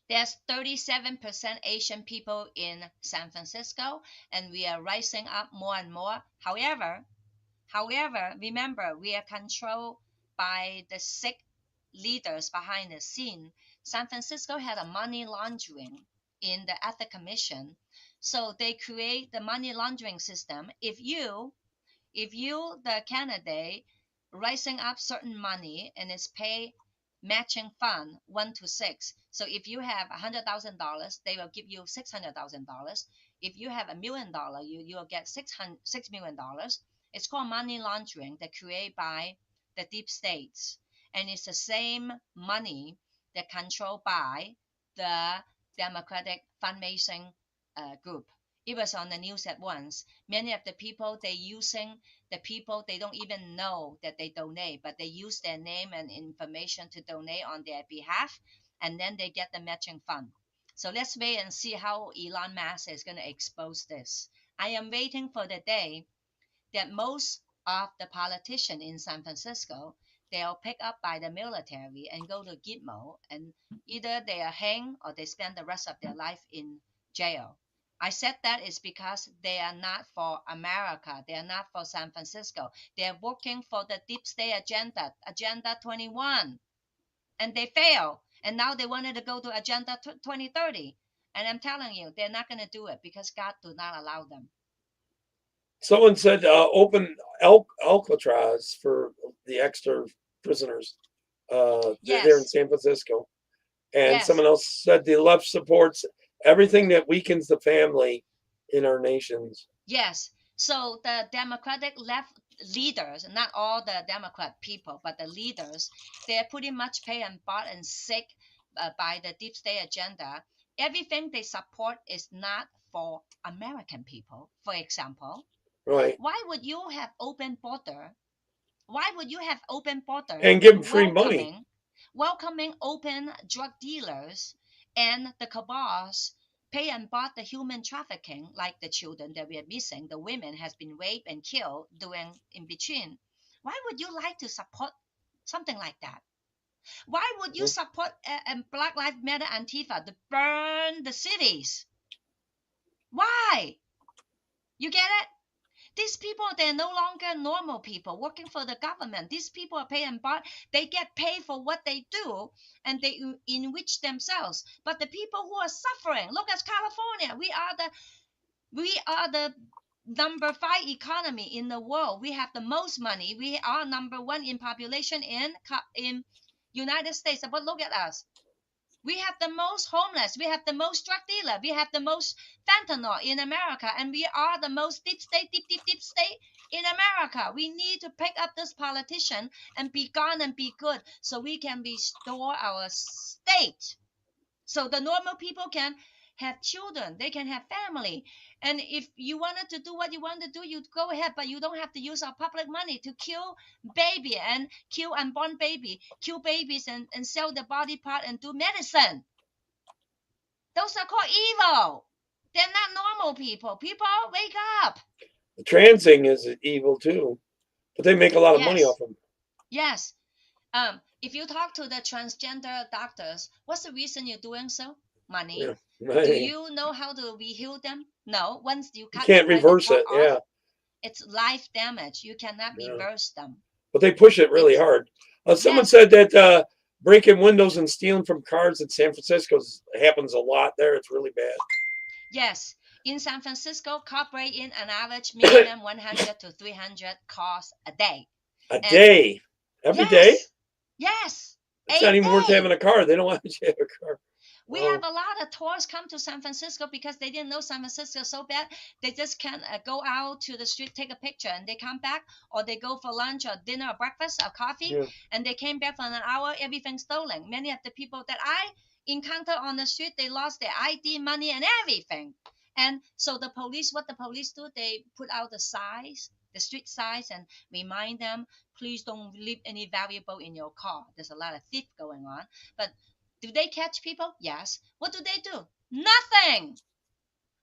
Speaker 3: there's 37% Asian people in San Francisco, and we are rising up more and more. However, remember we are controlled by the sick leaders behind the scene. San Francisco had a money laundering in the Ethics Commission, so they create the money laundering system. If you the candidate rising up certain money and it's pay matching fund 1 to 6. So if you have $100,000, they will give you $600,000. If you have $1 million, you will get $6 million. It's called money laundering that created by the deep states, and it's the same money that controlled by the Democratic fundraising group. It was on the news at once. Many of the people, they using the people, they don't even know that they donate, but they use their name and information to donate on their behalf, and then they get the matching fund. So let's wait and see how Elon Musk is going to expose this. I am waiting for the day that most of the politicians in San Francisco, they'll pick up by the military and go to Gitmo, and either they are hanged or they spend the rest of their life in jail. I said that is because they are not for America. They are not for San Francisco. They are working for the deep state agenda, Agenda 21, and they fail. And now they wanted to go to Agenda 2030. And I'm telling you, they're not going to do it because God do not allow them.
Speaker 1: Someone said open Alcatraz for the extra prisoners there in
Speaker 3: Yes,
Speaker 1: San Francisco. And
Speaker 3: yes.
Speaker 1: someone else said the left supports everything that weakens the family in our nations.
Speaker 3: Yes. So the Democratic left leaders, not all the Democrat people, but the leaders, they're pretty much paid and bought and sick by the deep state agenda. Everything they support is not for American people. For example,
Speaker 1: Right.
Speaker 3: why would you have open border? Why would you have open border
Speaker 1: And give them
Speaker 3: and
Speaker 1: free money.
Speaker 3: welcoming open drug dealers and the cabals pay and bought the human trafficking, like the children that we are missing, the women has been raped and killed doing in between? Why would you like to support something like that? Why would you support Black Lives Matter Antifa to burn the cities? Why? You get it? These people, they're no longer normal people working for the government. These people are paid and bought. They get paid for what they do, and they enrich themselves. But the people who are suffering, look at California. We are the number 5 economy in the world. We have the most money. We are number 1 in population in United States. But look at us. We have the most homeless. We have the most drug dealer. We have the most fentanyl in America. And we are the most deep state in America. We need to pick up this politician and be gone and be good so we can restore our state. So the normal people can have children. They can have family. And if you wanted to do what you want to do, you go ahead, but you don't have to use our public money to kill baby and kill unborn baby, kill babies and sell the body part and do medicine. Those are called evil. They're not normal people. People, wake up.
Speaker 1: The transing is evil too, but they make a lot of money off them.
Speaker 3: Yes. If you talk to the transgender doctors, what's the reason you're doing so? Money.
Speaker 1: Yeah. Right.
Speaker 3: Do you know how to heal them? No. Once you cut
Speaker 1: can't reverse it.
Speaker 3: off,
Speaker 1: Yeah.
Speaker 3: It's life damage. You cannot reverse them.
Speaker 1: But they push it really hard. Someone said that breaking windows and stealing from cars in San Francisco happens a lot there. It's really bad.
Speaker 3: Yes. In San Francisco, car break-in an average minimum 100 to 300 cars a day.
Speaker 1: Day? Every day?
Speaker 3: Yes.
Speaker 1: It's not even worth having a car. They don't want you to have a car.
Speaker 3: We have a lot of tourists come to San Francisco because they didn't know San Francisco so bad. They just can go out to the street, take a picture, and they come back, or they go for lunch or dinner or breakfast or coffee, and they came back for an hour, everything stolen. Many of the people that I encountered on the street, they lost their ID, money, and everything. And so the police, what the police do, they put out the signs, the street signs, and remind them, please don't leave any valuable in your car. There's a lot of thief going on. But do they catch people? Yes. What do they do? Nothing.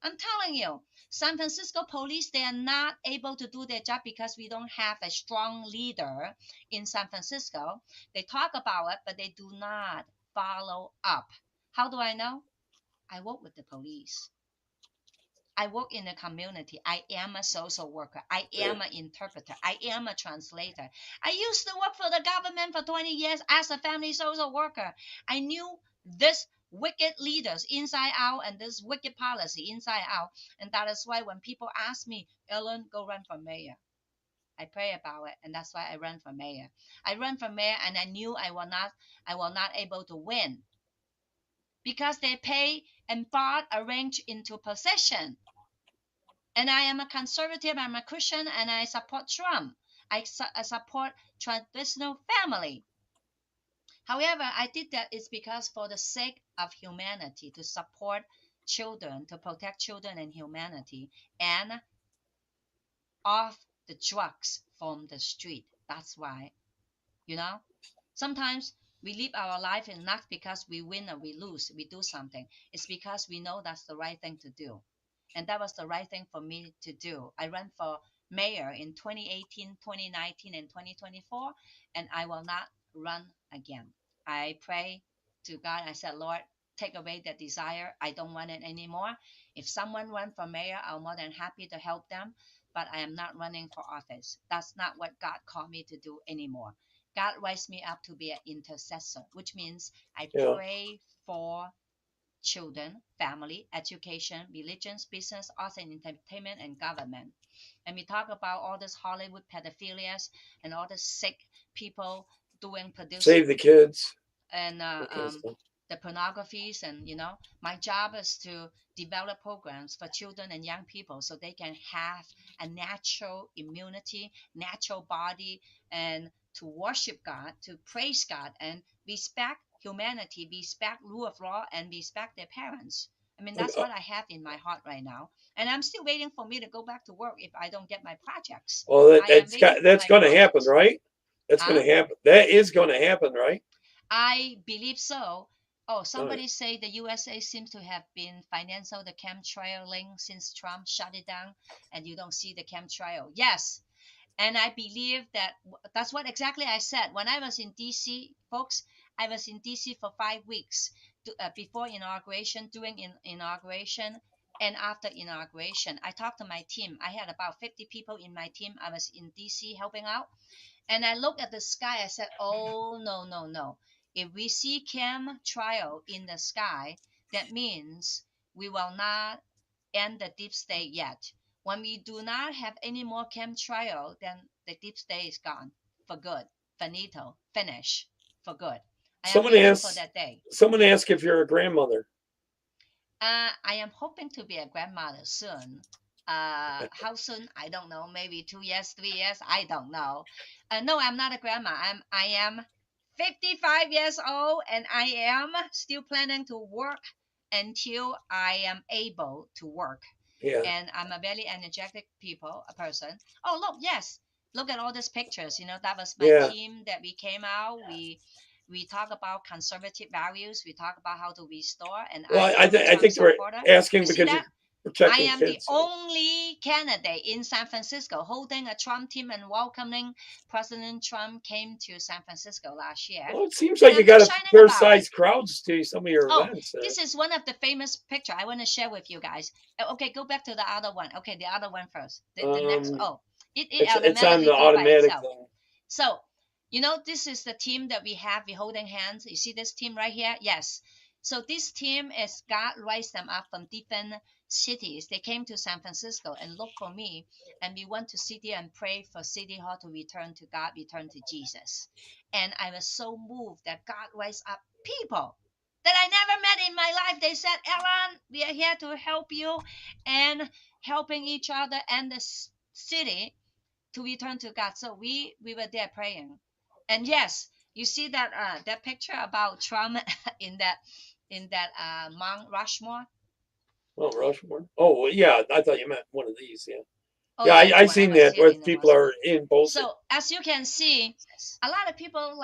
Speaker 3: I'm telling you, San Francisco police, they are not able to do their job because we don't have a strong leader in San Francisco. They talk about it, but they do not follow up. How do I know? I work with the police. I work in the community. I am a social worker. I am an interpreter. I am a translator. I used to work for the government for 20 years as a family social worker. I knew this wicked leaders inside out and this wicked policy inside out. And that is why when people ask me, Ellen, go run for mayor, I pray about it, and that's why I ran for mayor. I ran for mayor, and I knew I will not able to win because they pay and bought arranged into possession. And I am a conservative, I'm a Christian, and I support Trump. I support traditional family. However, I did that is because for the sake of humanity, to support children, to protect children and humanity, and off the drugs from the street. That's why, you know, sometimes we live our life and not because we win or we lose, we do something. It's because we know that's the right thing to do. And that was the right thing for me to do. I ran for mayor in 2018, 2019, and 2024, and I will not run again. I pray to God. I said, Lord, take away that desire. I don't want it anymore. If someone run for mayor, I'm more than happy to help them, but I am not running for office. That's not what God called me to do anymore. God raised me up to be an intercessor, which means I
Speaker 1: Yeah.
Speaker 3: pray for children, family, education, religions, business, arts and entertainment, and government. And we talk about all this Hollywood pedophilias and all the sick people doing produce
Speaker 1: Save the kids.
Speaker 3: and
Speaker 1: that kind of stuff.
Speaker 3: the pornographies. And my job is to develop programs for children and young people so they can have a natural immunity, natural body, and to worship God, to praise God, and respect humanity, respect rule of law, and respect their parents. I mean, that's what I have in my heart right now, and I'm still waiting for me to go back to work if I don't get my projects.
Speaker 1: Well, that's
Speaker 3: my
Speaker 1: going to happen,
Speaker 3: projects.
Speaker 1: right? That's going to happen. That is going to happen, right?
Speaker 3: I believe so. Oh, somebody say the USA seems to have been financial the chemtrailing since Trump shut it down, and you don't see the chemtrail. Yes, and I believe that that's what exactly I said when I was in DC, folks. I was in DC for 5 weeks before inauguration, during inauguration, and after inauguration. I talked to my team. I had about 50 people in my team. I was in DC helping out, and I looked at the sky. I said, "Oh no, no, no! If we see chemtrail in the sky, that means we will not end the deep state yet. When we do not have any more chemtrail, then the deep state is gone for good. Finito, finish for good." I am waiting for that day.
Speaker 1: Someone asked if you're a grandmother.
Speaker 3: I am hoping to be a grandmother soon. How soon? I don't know. Maybe 2 years, 3 years. I don't know. No, I'm not a grandma. I am 55 years old, and I am still planning to work until I am able to work.
Speaker 1: Yeah.
Speaker 3: And I'm a very energetic person. Oh, look, yes. Look at all these pictures. That was my team that we came out. We talk about conservative values. We talk about how to restore. And
Speaker 1: well, I think we're asking because you're protecting
Speaker 3: I am
Speaker 1: kids.
Speaker 3: the only candidate in San Francisco holding a Trump team and welcoming President Trump came to San Francisco last year.
Speaker 1: Well, it seems like you got a fair sized crowds to some of your events.
Speaker 3: This is one of the famous picture I want to share with you guys. Okay, go back to the other one. Okay, the other one first. The next. Oh,
Speaker 1: it's on the automatic thing.
Speaker 3: So, this is the team that we have. We're holding hands. You see this team right here? Yes. So this team is God raised them up from different cities. They came to San Francisco and looked for me, and we went to city and prayed for City Hall to return to God, return to Jesus. And I was so moved that God raised up people that I never met in my life. They said, "Ellen, we are here to help you," and helping each other and the city to return to God. So we were there praying. And yes, you see that picture about Trump in that Mount Rushmore.
Speaker 1: Well, Rushmore. Oh, yeah. I thought you meant one of these. Yeah.
Speaker 3: Oh,
Speaker 1: yeah, I seen that where people are in both.
Speaker 3: So as you can see, a lot of people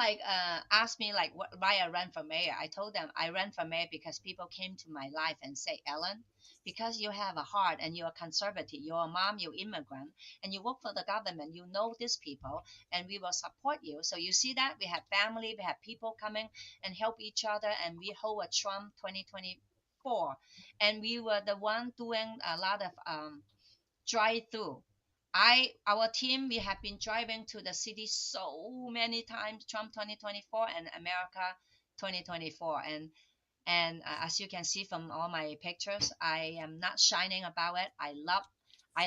Speaker 3: ask me why I ran for mayor. I told them I ran for mayor because people came to my life and say, "Ellen, because you have a heart and you're conservative, you're a mom, you're immigrant, and you work for the government, you know these people, and we will support you." So you see that we have family, we have people coming and help each other, and we hold a Trump 2024, and we were the one doing a lot of drive-through. Our team, we have been driving to the city so many times, Trump 2024 and America 2024. And as you can see from all my pictures, I am not shining about it. I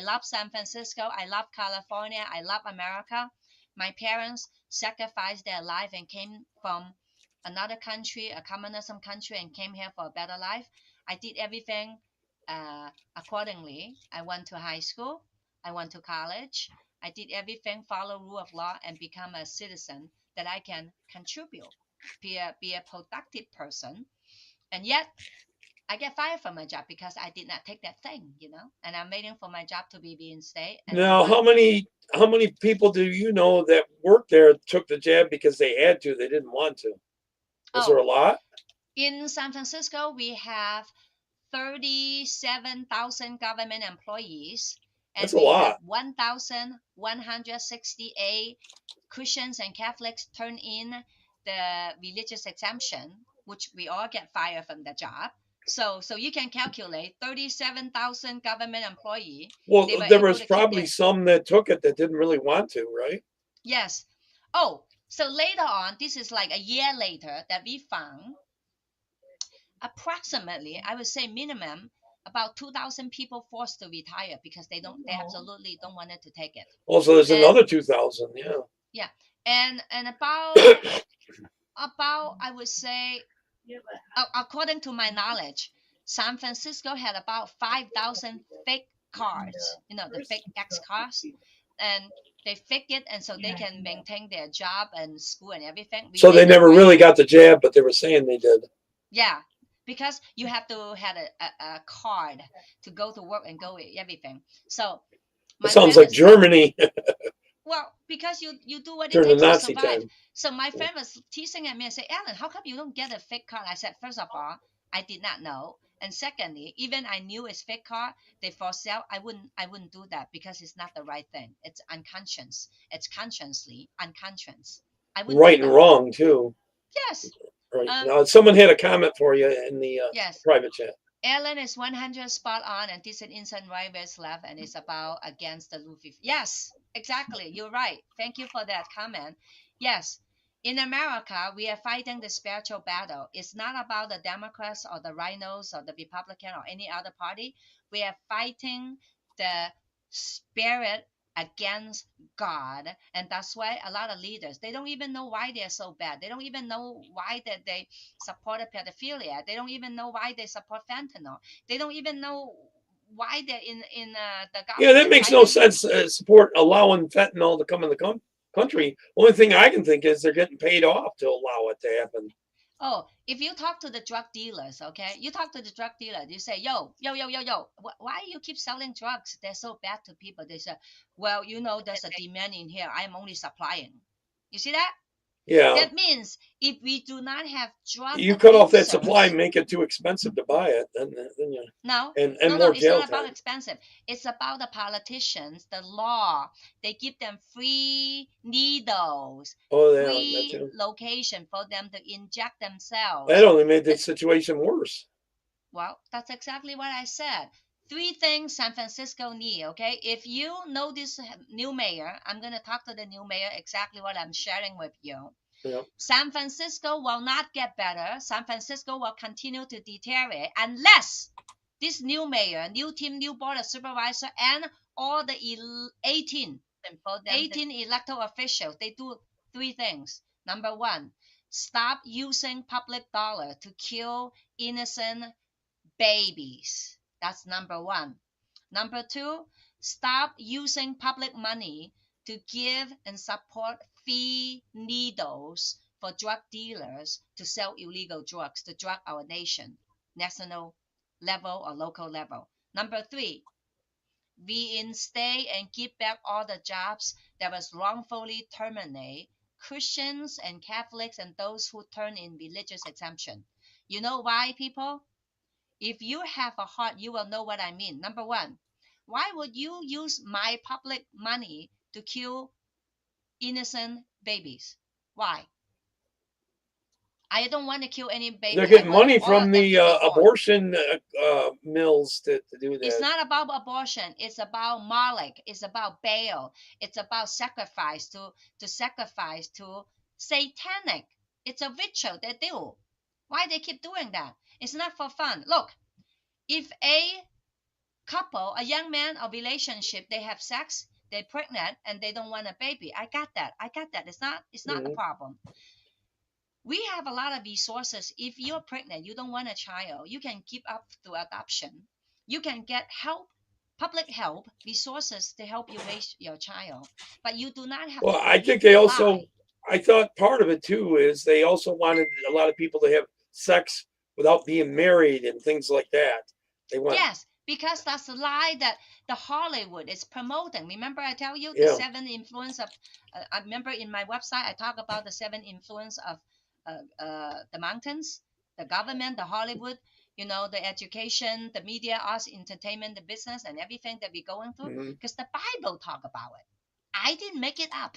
Speaker 3: love San Francisco. I love California. I love America. My parents sacrificed their life and came from another country, a communism country, and came here for a better life. I did everything accordingly. I went to high school. I went to college. I did everything, follow rule of law, and become a citizen that I can contribute, be a productive person. And yet, I get fired from my job because I did not take that thing, and I'm waiting for my job to be reinstated. And
Speaker 1: Now, how many people do you know that work there took the jab because they had to? They didn't want to. Is there a lot?
Speaker 3: In San Francisco, we have 37,000 government employees, and
Speaker 1: That's a
Speaker 3: we
Speaker 1: lot.
Speaker 3: have 1,168 Christians and Catholics turn in the religious exemption, which we all get fired from the job. So you can calculate 37,000 government employee.
Speaker 1: Well,
Speaker 3: They were
Speaker 1: there
Speaker 3: able
Speaker 1: was
Speaker 3: to keep
Speaker 1: probably
Speaker 3: their-
Speaker 1: some that took it that didn't really want to, right?
Speaker 3: Yes. Oh, so later on, this is like a year later that we found approximately, I would say minimum, about 2,000 people forced to retire because they absolutely don't want to take it.
Speaker 1: Also, there's
Speaker 3: And-
Speaker 1: another 2,000. Yeah.
Speaker 3: And about I would say, according to my knowledge, San Francisco had about 5,000 fake cards, the fake X cards, and they fake it, and so they can maintain their job and school and everything.
Speaker 1: So they never really got the jab, but they were saying they did.
Speaker 3: Yeah, because you have to have a card to go to work and go with everything. So
Speaker 1: It sounds like Germany
Speaker 3: well, because you do what it
Speaker 1: during the
Speaker 3: takes to
Speaker 1: Nazi
Speaker 3: survive.
Speaker 1: time.
Speaker 3: So my friend was teasing at me and said, Alan, how come you don't get a fake card? I said, first of all, I did not know. And secondly, even I knew it's fake card, they for sale, I wouldn't do that because it's not the right thing. It's unconscious. It's consciously unconscious. I wouldn't
Speaker 1: Right
Speaker 3: do
Speaker 1: and
Speaker 3: that.
Speaker 1: wrong too.
Speaker 3: Yes.
Speaker 1: Right. Now, someone had a comment for you in the
Speaker 3: Yes.
Speaker 1: private chat.
Speaker 3: Alan is 100 spot on, and this is instant right versus left, and it's about against the Luffy. Yes, exactly. You're right. Thank you for that comment. Yes, in America, we are fighting the spiritual battle. It's not about the Democrats or the Rhinos or the Republican or any other party. We are fighting the spirit against God, and that's why a lot of leaders, they don't even know why they're so bad. They don't even know why that they support pedophilia. They don't even know why they support fentanyl. They don't even know why they're in the government.
Speaker 1: Yeah, that makes no sense. Support allowing fentanyl to come in the country. Only thing I can think is they're getting paid off to allow it to happen.
Speaker 3: Oh, if you talk to the drug dealers, okay, you talk to the drug dealer, you say, yo, why you keep selling drugs? They're so bad to people. They say, well, there's a demand in here. I'm only supplying. You see that?
Speaker 1: Yeah.
Speaker 3: That means if we do not have drug
Speaker 1: You cut off that
Speaker 3: abusers-
Speaker 1: supply, make it too expensive to buy it, then you
Speaker 3: No,
Speaker 1: and
Speaker 3: no,
Speaker 1: more
Speaker 3: it's
Speaker 1: jail
Speaker 3: not about
Speaker 1: time.
Speaker 3: expensive. It's about the politicians, the law. They give them free needles,
Speaker 1: Oh yeah, that
Speaker 3: free
Speaker 1: too.
Speaker 3: location for them to inject themselves.
Speaker 1: That only made the situation worse.
Speaker 3: Well, that's exactly what I said. 3 things San Francisco need, okay? If you know this new mayor, I'm going to talk to the new mayor exactly what I'm sharing with you.
Speaker 1: Yeah.
Speaker 3: San Francisco will not get better. San Francisco will continue to deteriorate unless this new mayor, new team, new board of supervisor, and all the 18 elected officials, they do 3 things. Number 1, stop using public dollar to kill innocent babies. That's number 1. Number 2, stop using public money to give and support free needles for drug dealers to sell illegal drugs to drug our nation, national level or local level. Number 3, reinstate and give back all the jobs that was wrongfully terminated, Christians and Catholics and those who turn in religious exemption. You know why, people? If you have a heart, you will know what I mean. Number 1, why would you use my public money to kill innocent babies? Why? I don't want to kill any baby.
Speaker 1: They're getting
Speaker 3: I want
Speaker 1: money
Speaker 3: all of
Speaker 1: from
Speaker 3: them
Speaker 1: the
Speaker 3: to be born.
Speaker 1: abortion mills to do that.
Speaker 3: It's not about abortion. It's about Moloch. It's about Baal. It's about sacrifice to sacrifice to satanic. It's a ritual they do. Why they keep doing that? It's not for fun. Look, if a couple, a young man or relationship, they have sex, they're pregnant, and they don't want a baby. I got that. It's not the problem. We have a lot of resources. If you're pregnant, you don't want a child, you can give up to adoption. You can get help, public help, resources to help you raise your child. But you do not have
Speaker 1: Well,
Speaker 3: to
Speaker 1: I think they also,
Speaker 3: lie.
Speaker 1: I thought part of it too is they also wanted a lot of people to have sex without being married and things like that. They want,
Speaker 3: Yes, because that's a lie that the Hollywood is promoting. Remember, I tell you the
Speaker 1: yeah,
Speaker 3: 7 influence of. I remember in my website I talk about the 7 influence of the mountains, the government, the Hollywood. You know, the education, the media, arts, entertainment, the business, and everything that we're going through.
Speaker 1: mhm.
Speaker 3: Because the Bible talk about it. I didn't make it up.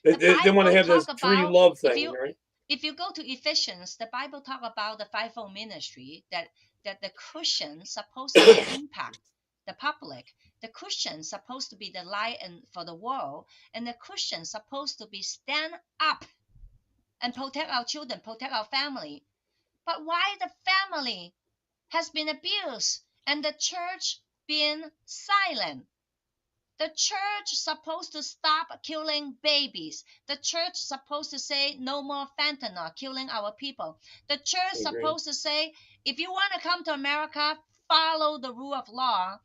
Speaker 1: They,
Speaker 3: The
Speaker 1: they want to
Speaker 3: Bible
Speaker 1: have
Speaker 3: talk
Speaker 1: this free
Speaker 3: about
Speaker 1: love
Speaker 3: if
Speaker 1: thing,
Speaker 3: you
Speaker 1: right?
Speaker 3: if you go to Ephesians, the Bible talk about the fivefold ministry that the Christian supposed to impact the public. The Christian supposed to be the light and for the world, and the Christian supposed to be stand up and protect our children, protect our family. But why the family has been abused and the church been silent? The church supposed to stop killing babies. The church supposed to say no more fentanyl killing our people. The church
Speaker 1: I agree.
Speaker 3: supposed to say if you want to come to America, follow the rule of law,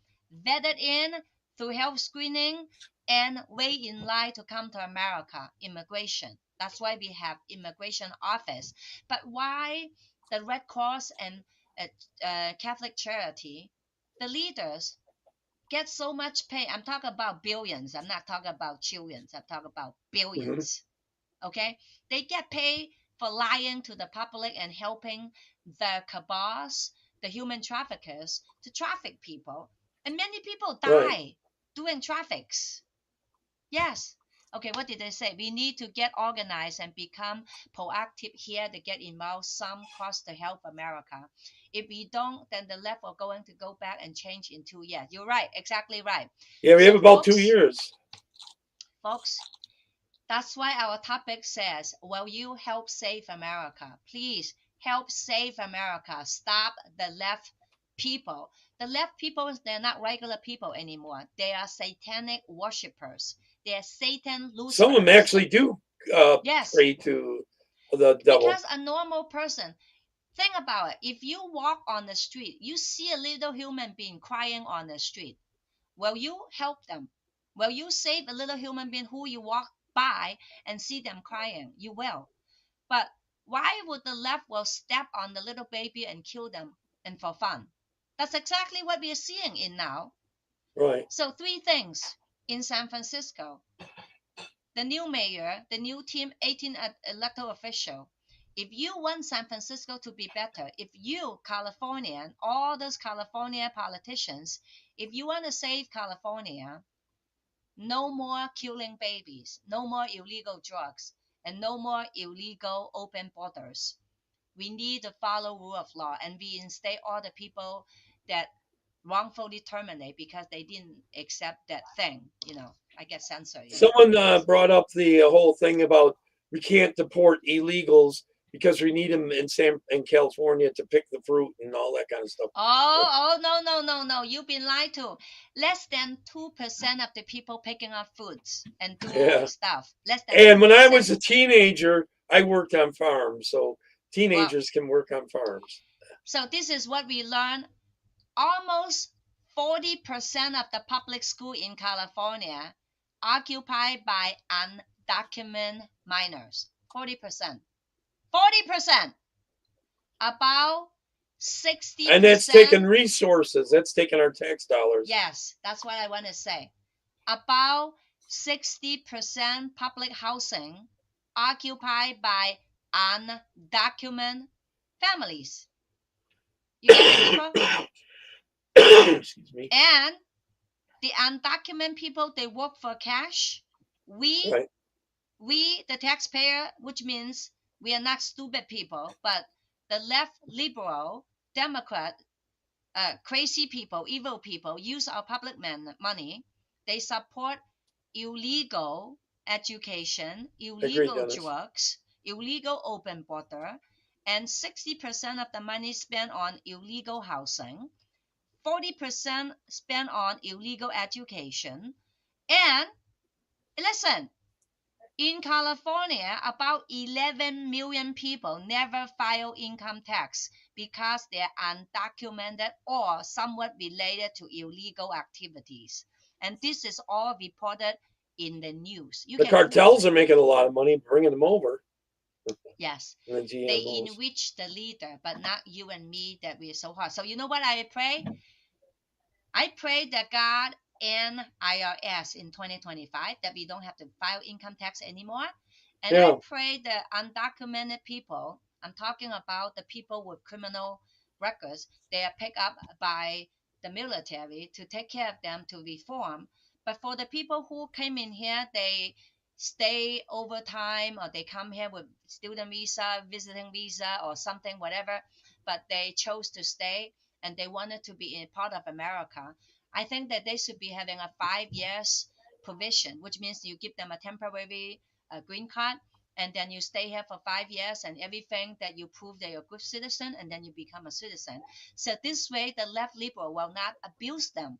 Speaker 3: vetted in through health screening, and wait in line to come to America. Immigration. That's why we have immigration office. But why the Red Cross and Catholic Charity, the leaders get so much pay? I'm talking about billions. I'm not talking about trillions. I'm talking about
Speaker 1: Hmm.
Speaker 3: billions. Okay? They get paid for lying to the public and helping the cabals, the human traffickers, to traffic people. And many people
Speaker 1: Right.
Speaker 3: die doing traffics. Yes. Okay, what did they say? We need to get organized and become proactive here to get involved. Some cost to help America. If we don't, then the left are going to go back and change in 2 years. You're right, exactly right.
Speaker 1: Yeah, we have
Speaker 3: So,
Speaker 1: about 2 years.
Speaker 3: folks, that's why our topic says, will you help save America? Please help save America. Stop the left people. The left people, they're not regular people anymore. They are satanic worshippers. They are Satan
Speaker 1: Some of them
Speaker 3: Lucifers.
Speaker 1: actually do
Speaker 3: Yes,
Speaker 1: pray to the devil.
Speaker 3: because a normal person, think about it. If you walk on the street, you see a little human being crying on the street. Will you help them? Will you save a little human being who you walk by and see them crying? You will. But why would the left will step on the little baby and kill them and for fun? That's exactly what we are seeing in now.
Speaker 1: Right.
Speaker 3: So 3 things in San Francisco. The new mayor, the new team, 18 elected official. If you want San Francisco to be better, if you, California, all those California politicians, if you want to save California, no more killing babies, no more illegal drugs, and no more illegal open borders. We need to follow rule of law and reinstate all the people that wrongfully terminate because they didn't accept that thing. I get censored.
Speaker 1: Someone brought up the whole thing about we can't deport illegals because we need them in California to pick the fruit and all that kind of stuff.
Speaker 3: No. You've been lied to. Less than 2% of the people picking up foods and doing
Speaker 1: Yeah.
Speaker 3: stuff. Less than
Speaker 1: And when I
Speaker 3: 2%.
Speaker 1: was a teenager, I worked on farms, so
Speaker 3: Well,
Speaker 1: teenagers can work on farms.
Speaker 3: so this is what we learned. Almost 40% of the public school in California occupied by undocumented minors. 40%. 40%. About 60%.
Speaker 1: And that's taking resources. That's taking our tax dollars.
Speaker 3: Yes, that's what I want to say. About 60% public housing occupied by undocumented families. You get it, people?
Speaker 1: Excuse me.
Speaker 3: And the undocumented people, they work for cash.
Speaker 1: Right.
Speaker 3: We, the taxpayer, which means we are not stupid people, but the left, liberal, Democrat, crazy people, evil people use our public money. They support illegal education, illegal
Speaker 1: Dennis.
Speaker 3: drugs, illegal open border, and 60% of the money spent on illegal housing, 40% spent on illegal education. And listen, in California, about 11 million people never file income tax because they're undocumented or somewhat related to illegal activities. And this is all reported in the news.
Speaker 1: The cartels are making a lot of money bringing them over.
Speaker 3: Yes.
Speaker 1: and the
Speaker 3: They
Speaker 1: GMOs.
Speaker 3: enrich the leader, but not you and me that we're so hard. So you know what I pray? I pray that God and IRS in 2025 that we don't have to file income tax anymore. And I
Speaker 1: Yeah.
Speaker 3: pray that undocumented people, I'm talking about the people with criminal records, they are picked up by the military to take care of them to reform. But for the people who came in here, they stay over time or they come here with student visa, visiting visa, or something, whatever, but they chose to stay and they wanted to be a part of America. I think that they should be having a 5 years provision, which means you give them a temporary green card, and then you stay here for 5 years, and everything that you prove that you're a good citizen, and then you become a citizen. So this way, the left liberal will not abuse them.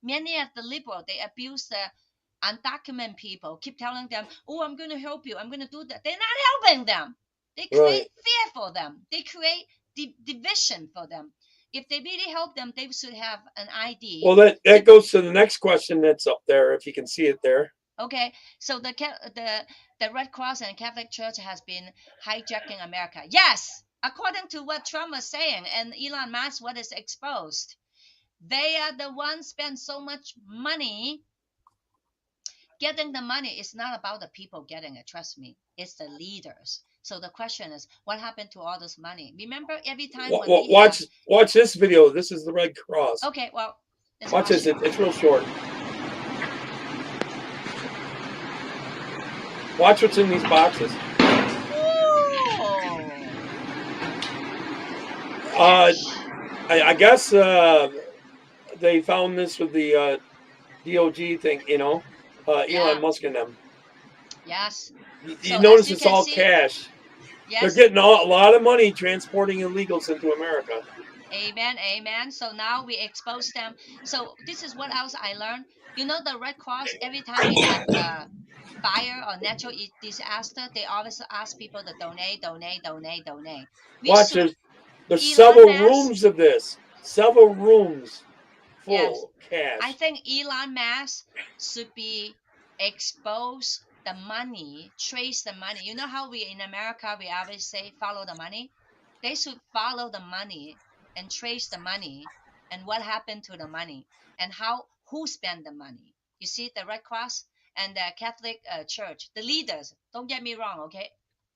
Speaker 3: Many of the liberal they abuse the undocumented people, keep telling them, "Oh, I'm going to help you. I'm going to do that." They're not helping them. They
Speaker 1: Right.
Speaker 3: create fear for them. They create division for them. If they really help them, they should have an ID.
Speaker 1: Well, that goes to the next question that's up there, if you can see it there.
Speaker 3: Okay, so the Red Cross and Catholic Church has been hijacking America. Yes, according to what Trump was saying and Elon Musk, what is exposed, they are the ones spend so much money. Getting the money is not about the people getting it. Trust me, it's the leaders. So the question is, what happened to all this money? Remember, every time when we
Speaker 1: Watch this video. This is the Red Cross.
Speaker 3: Okay, well,
Speaker 1: watch this. It's real short. Watch what's in these boxes. I guess they found this with the DOG thing, Elon Musk and them.
Speaker 3: Yes.
Speaker 1: You notice it's all cash.
Speaker 3: Yes.
Speaker 1: They're getting a lot of money transporting illegals into America.
Speaker 3: Amen, amen. So now we expose them. So this is what else I learned. You know, the Red Cross, every time we have a fire or natural disaster, they always ask people to donate.
Speaker 1: Watch, there's several rooms of this. Several rooms full cash.
Speaker 3: I think Elon Musk should be exposed the money, trace the money. You know how we in America we always say follow the money? They should follow the money and trace the money and what happened to the money and who spent the money. You see, the Red Cross and the Catholic Church, the leaders, don't get me wrong, okay?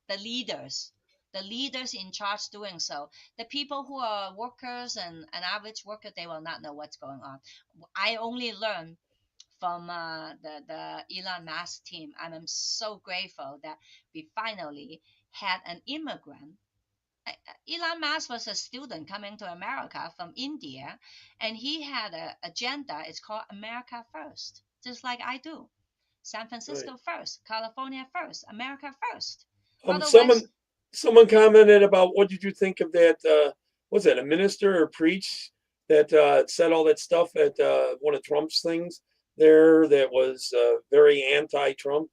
Speaker 3: The leaders in charge doing so. The people who are workers and an average worker, they will not know what's going on. I only learned from the Elon Musk team. I'm so grateful that we finally had an immigrant. Elon Musk was a student coming to America from India, and he had an agenda. It's called America First, just like I do. San Francisco first, California first, America first.
Speaker 1: Someone commented about, what did you think of that? Was that a minister or preach that said all that stuff at one of Trump's things there that was very anti-Trump?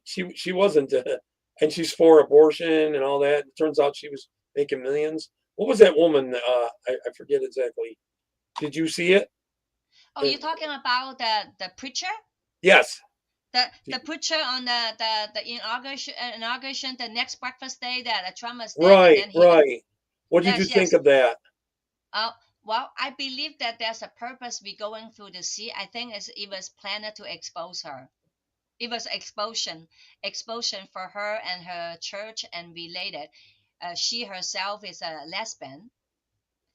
Speaker 1: She wasn't, and she's for abortion and all that. It turns out she was making millions. What was that woman? I forget exactly. Did you see it?
Speaker 3: Oh, you're talking about the preacher?
Speaker 1: Yes.
Speaker 3: The preacher on the inauguration, the next breakfast day that Trump was
Speaker 1: there. Right. What did you think of that?
Speaker 3: Well, I believe that there's a purpose we're going through to see. I think it was planned to expose her. It was exposure for her and her church and related. She herself is a lesbian.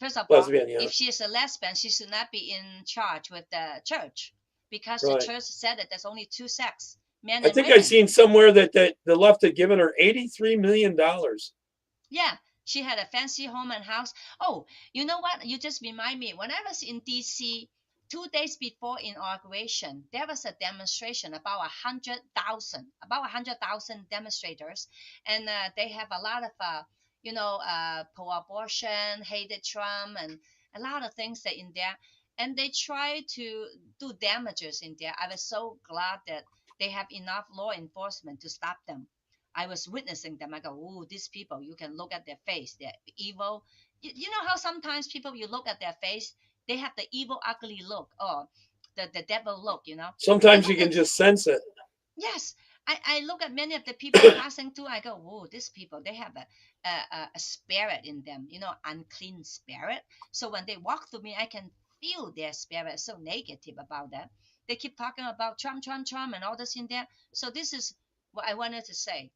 Speaker 3: First of all, if she is a lesbian, she should not be in charge with the church, because the church said that there's only two sexes, men and women. I think
Speaker 1: I've seen somewhere that the left had given her $83 million.
Speaker 3: Yeah, she had a fancy home and house. Oh, you know what? You just remind me. When I was in D.C., 2 days before inauguration, there was a demonstration, about 100,000 demonstrators, and they have a lot of pro-abortion, hated Trump, and a lot of things that in there, and they try to do damages in there. I was so glad that they have enough law enforcement to stop them. I was witnessing them. I go, "Ooh, these people! You can look at their face. They're evil." You know how sometimes people, you look at their face, they have the evil, ugly look, or the devil look.
Speaker 1: Sometimes you can just sense it.
Speaker 3: Yes, I look at many of the people passing through. I go, whoa, these people, they have a spirit in them, unclean spirit. So when they walk through me, I can feel their spirit so negative about that. They keep talking about Trump, Trump, Trump, and all this in there. So this is what I wanted to say.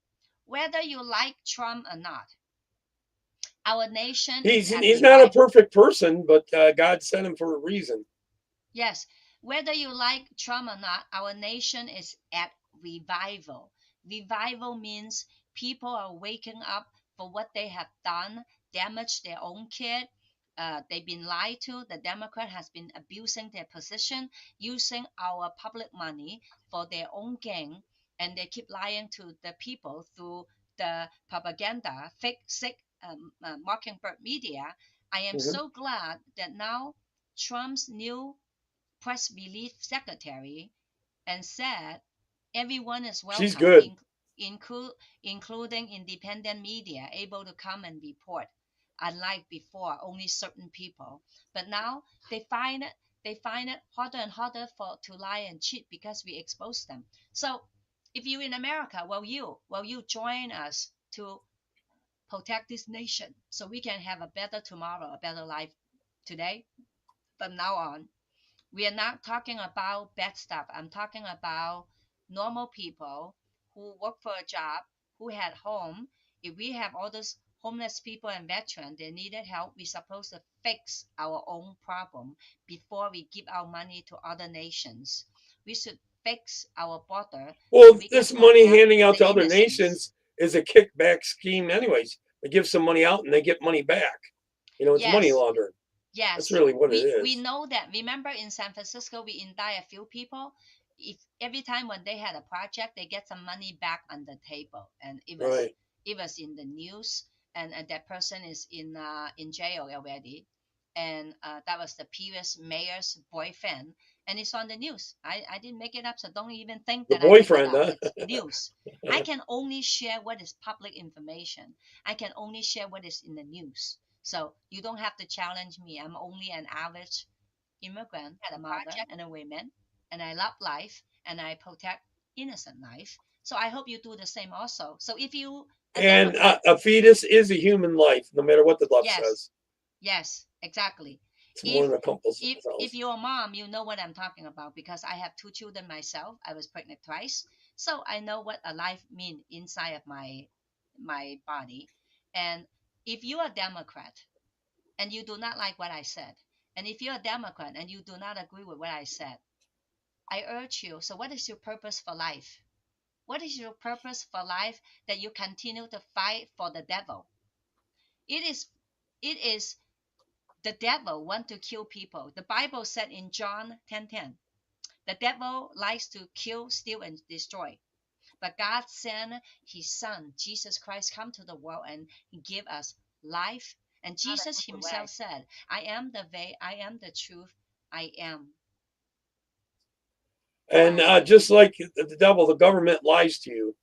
Speaker 3: Whether you like Trump or not, our nation is at
Speaker 1: He's not a
Speaker 3: revival.
Speaker 1: perfect person, but God sent him for a reason.
Speaker 3: Yes, whether you like Trump or not, our nation is at revival. Revival means people are waking up for what they have done, damaged their own kid. They've been lied to. The Democrat has been abusing their position, using our public money for their own gain, and they keep lying to the people through the propaganda, fake, sick, mockingbird media. I am
Speaker 1: Mhm.
Speaker 3: so glad that now Trump's new press relief secretary and said everyone is
Speaker 1: She's
Speaker 3: welcome,
Speaker 1: good.
Speaker 3: including independent media, able to come and report. Unlike before, only certain people. But now they find it harder and harder to lie and cheat because we expose them. So if you in America, will you join us to protect this nation so we can have a better tomorrow, a better life today? From now on, we are not talking about bad stuff. I'm talking about normal people who work for a job, who had home. If we have all those homeless people and veterans, they needed help, we're supposed to fix our own problem before we give our money to other nations. We should fix our border so
Speaker 1: Well,
Speaker 3: we can
Speaker 1: this money
Speaker 3: protect
Speaker 1: handing out
Speaker 3: the
Speaker 1: to other
Speaker 3: innocents.
Speaker 1: nations is a kickback scheme, anyways. They give some money out and they get money back. It's money
Speaker 3: Yes,
Speaker 1: laundering. That's
Speaker 3: yes,
Speaker 1: really what it
Speaker 3: we
Speaker 1: is.
Speaker 3: know that. Remember in San Francisco, we indict a few people. If every time when they had a project, they get some money back on the table, and
Speaker 1: Right.
Speaker 3: it was in the news, and that person is in jail already, and that was the previous mayor's boyfriend, and it's on the news. I didn't make it up, so don't even think
Speaker 1: The
Speaker 3: that I made that
Speaker 1: boyfriend,
Speaker 3: up.
Speaker 1: huh?
Speaker 3: It's news. I can only share what is public information. I can only share what is in the news. So you don't have to challenge me. I'm only an average immigrant, a mother and a woman, and I love life and I protect innocent life. So I hope you do the same also. So if you a
Speaker 1: And
Speaker 3: Democrat,
Speaker 1: a fetus is a human life, no matter what the left
Speaker 3: yes,
Speaker 1: says.
Speaker 3: yes, exactly.
Speaker 1: It's more
Speaker 3: If
Speaker 1: than a couple
Speaker 3: if
Speaker 1: cells.
Speaker 3: you're a mom, you know what I'm talking about because I have two children myself. I was pregnant twice, so I know what a life means inside of my body. And if you're a Democrat and you do not like what I said, and if you're a Democrat and you do not agree with what I said, I urge you. So, what is your purpose for life? What is your purpose for life that you continue to fight for the devil? It is, it is the devil want to kill people. The Bible said in John 10:10, the devil likes to kill, steal, and destroy. But God sent His Son, Jesus Christ, come to the world and give us life. And Jesus Himself said, I am the way, I am the truth, I am the
Speaker 1: And
Speaker 3: life.
Speaker 1: just like the devil, the government lies to you.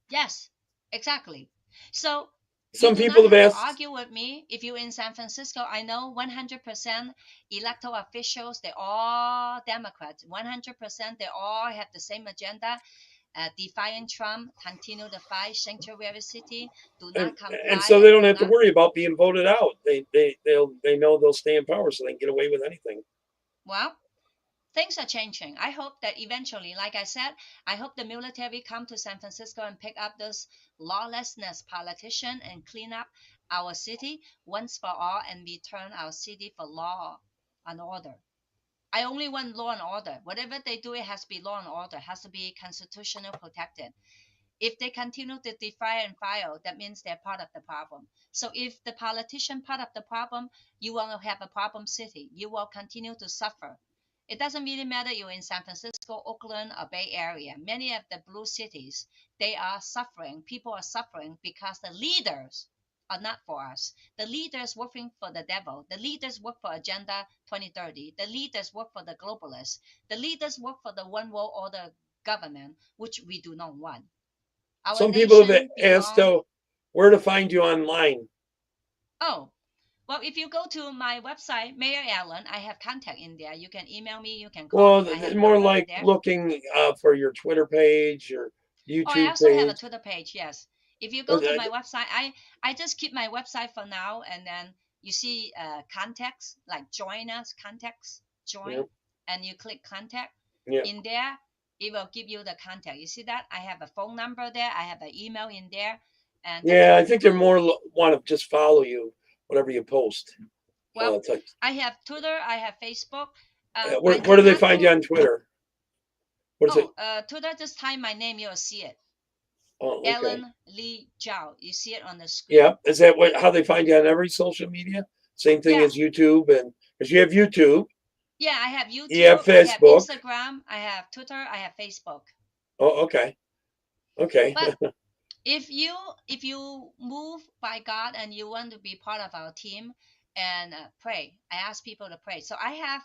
Speaker 3: Yes, exactly. So you
Speaker 1: Some
Speaker 3: do
Speaker 1: people
Speaker 3: not
Speaker 1: have
Speaker 3: have to
Speaker 1: asked,
Speaker 3: argue with me if you're in San Francisco. I know 100% electoral officials, they're all Democrats. 100% they all have the same agenda. Defying Trump, continue to fight sanctuary city, do
Speaker 1: and
Speaker 3: not
Speaker 1: and
Speaker 3: comply
Speaker 1: so they
Speaker 3: and
Speaker 1: don't
Speaker 3: do
Speaker 1: have to
Speaker 3: not.
Speaker 1: worry about being voted out. They know they'll stay in power, so they can get away with anything.
Speaker 3: Well, things are changing. I hope that eventually, like I said, I hope the military come to San Francisco and pick up this lawlessness politician and clean up our city once for all and return our city for law and order. I only want law and order. Whatever they do, it has to be law and order, has to be constitutional protected. If they continue to defy and file, that means they're part of the problem. So if the politician part of the problem, you will have a problem city. You will continue to suffer. It doesn't really matter you're in San Francisco, Oakland, or Bay Area. Many of the blue cities, they are suffering. People are suffering because the leaders are not for us. The leaders working for the devil. The leaders work for Agenda 2030. The leaders work for the globalists. The leaders work for the one world order government, which we do not want. Our
Speaker 1: Some people have
Speaker 3: nation
Speaker 1: asked
Speaker 3: belong.
Speaker 1: where to find you online.
Speaker 3: Oh, Well, if you go to my website, Mayor Allen, I have contact in there. You can email me, you can call
Speaker 1: Well,
Speaker 3: me. I have
Speaker 1: more
Speaker 3: number in
Speaker 1: like
Speaker 3: there.
Speaker 1: looking for your Twitter page, your
Speaker 3: Oh, I
Speaker 1: YouTube
Speaker 3: also have a
Speaker 1: page.
Speaker 3: Twitter page. Yes. If you
Speaker 1: Oh,
Speaker 3: go to my website, I just keep my website for now, and then you see contacts like join us, contacts,
Speaker 1: yeah,
Speaker 3: join, and you click contact.
Speaker 1: yeah,
Speaker 3: In there, it will give you the contact. You see that? I have a phone number there. I have an email in there, and that's
Speaker 1: yeah.
Speaker 3: how
Speaker 1: I
Speaker 3: you
Speaker 1: think they're
Speaker 3: will.
Speaker 1: more want to just follow you, whatever you post.
Speaker 3: Well,
Speaker 1: Type.
Speaker 3: I have Twitter. I have Facebook.
Speaker 1: Where
Speaker 3: I
Speaker 1: where do they
Speaker 3: cannot
Speaker 1: find you
Speaker 3: do.
Speaker 1: on Twitter? What is it?
Speaker 3: Oh, Twitter. Just type my name. You'll see it.
Speaker 1: Oh, okay.
Speaker 3: Ellen Lee Zhao. You see it on the
Speaker 1: Yeah.
Speaker 3: screen.
Speaker 1: Is that what how they find you on every social media? Same thing
Speaker 3: Yeah,
Speaker 1: as YouTube, and because you have YouTube,
Speaker 3: yeah. I have
Speaker 1: you have
Speaker 3: YouTube. I have
Speaker 1: Facebook.
Speaker 3: Instagram. I have Twitter. I have Facebook.
Speaker 1: Oh, okay, okay.
Speaker 3: But if you move by God and you want to be part of our team and pray, I ask people to pray. So I have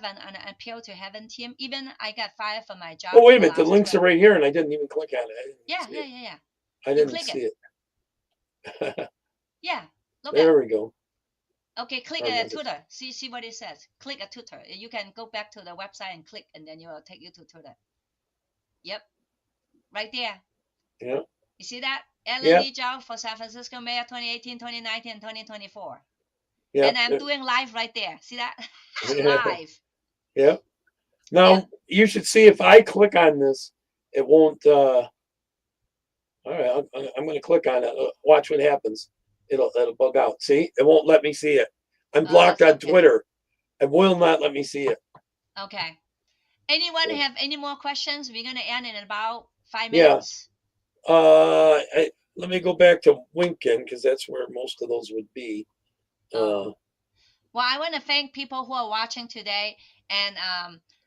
Speaker 3: an appeal to heaven team. Even I got fired from my
Speaker 1: Oh,
Speaker 3: job
Speaker 1: wait
Speaker 3: for
Speaker 1: a
Speaker 3: the
Speaker 1: minute. The
Speaker 3: last
Speaker 1: links are
Speaker 3: 12.
Speaker 1: right here, and I didn't even click on it. I didn't
Speaker 3: Yeah,
Speaker 1: see
Speaker 3: yeah,
Speaker 1: it.
Speaker 3: yeah, yeah.
Speaker 1: I
Speaker 3: You
Speaker 1: didn't
Speaker 3: click
Speaker 1: see
Speaker 3: it.
Speaker 1: it.
Speaker 3: Yeah, look at.
Speaker 1: There we go.
Speaker 3: Okay, click
Speaker 1: I'm on
Speaker 3: Twitter. See what it says. Click a Twitter. You can go back to the website and click, and then it will take you to Twitter. Yep, right there.
Speaker 1: Yeah,
Speaker 3: You see that? Ellen
Speaker 1: yeah,
Speaker 3: Lee Zhao for San Francisco Mayor 2018, 2019, and 2024.
Speaker 1: yeah,
Speaker 3: And I'm doing live right there. See that?
Speaker 1: yeah,
Speaker 3: Live.
Speaker 1: yeah.
Speaker 3: Yep.
Speaker 1: Now you should see if I click on this, it won't. All right, I'm going to click on it. Watch what happens. It'll bug out. See, it won't let me see it. I'm
Speaker 3: Oh,
Speaker 1: blocked
Speaker 3: that's
Speaker 1: on
Speaker 3: okay.
Speaker 1: Twitter. It will not let me see it.
Speaker 3: Okay. Anyone have any more questions? We're gonna end in about 5
Speaker 1: Yeah.
Speaker 3: minutes.
Speaker 1: Let me go back to Winkin because that's where most of those would be.
Speaker 3: Oh. Well, I want to thank people who are watching today, and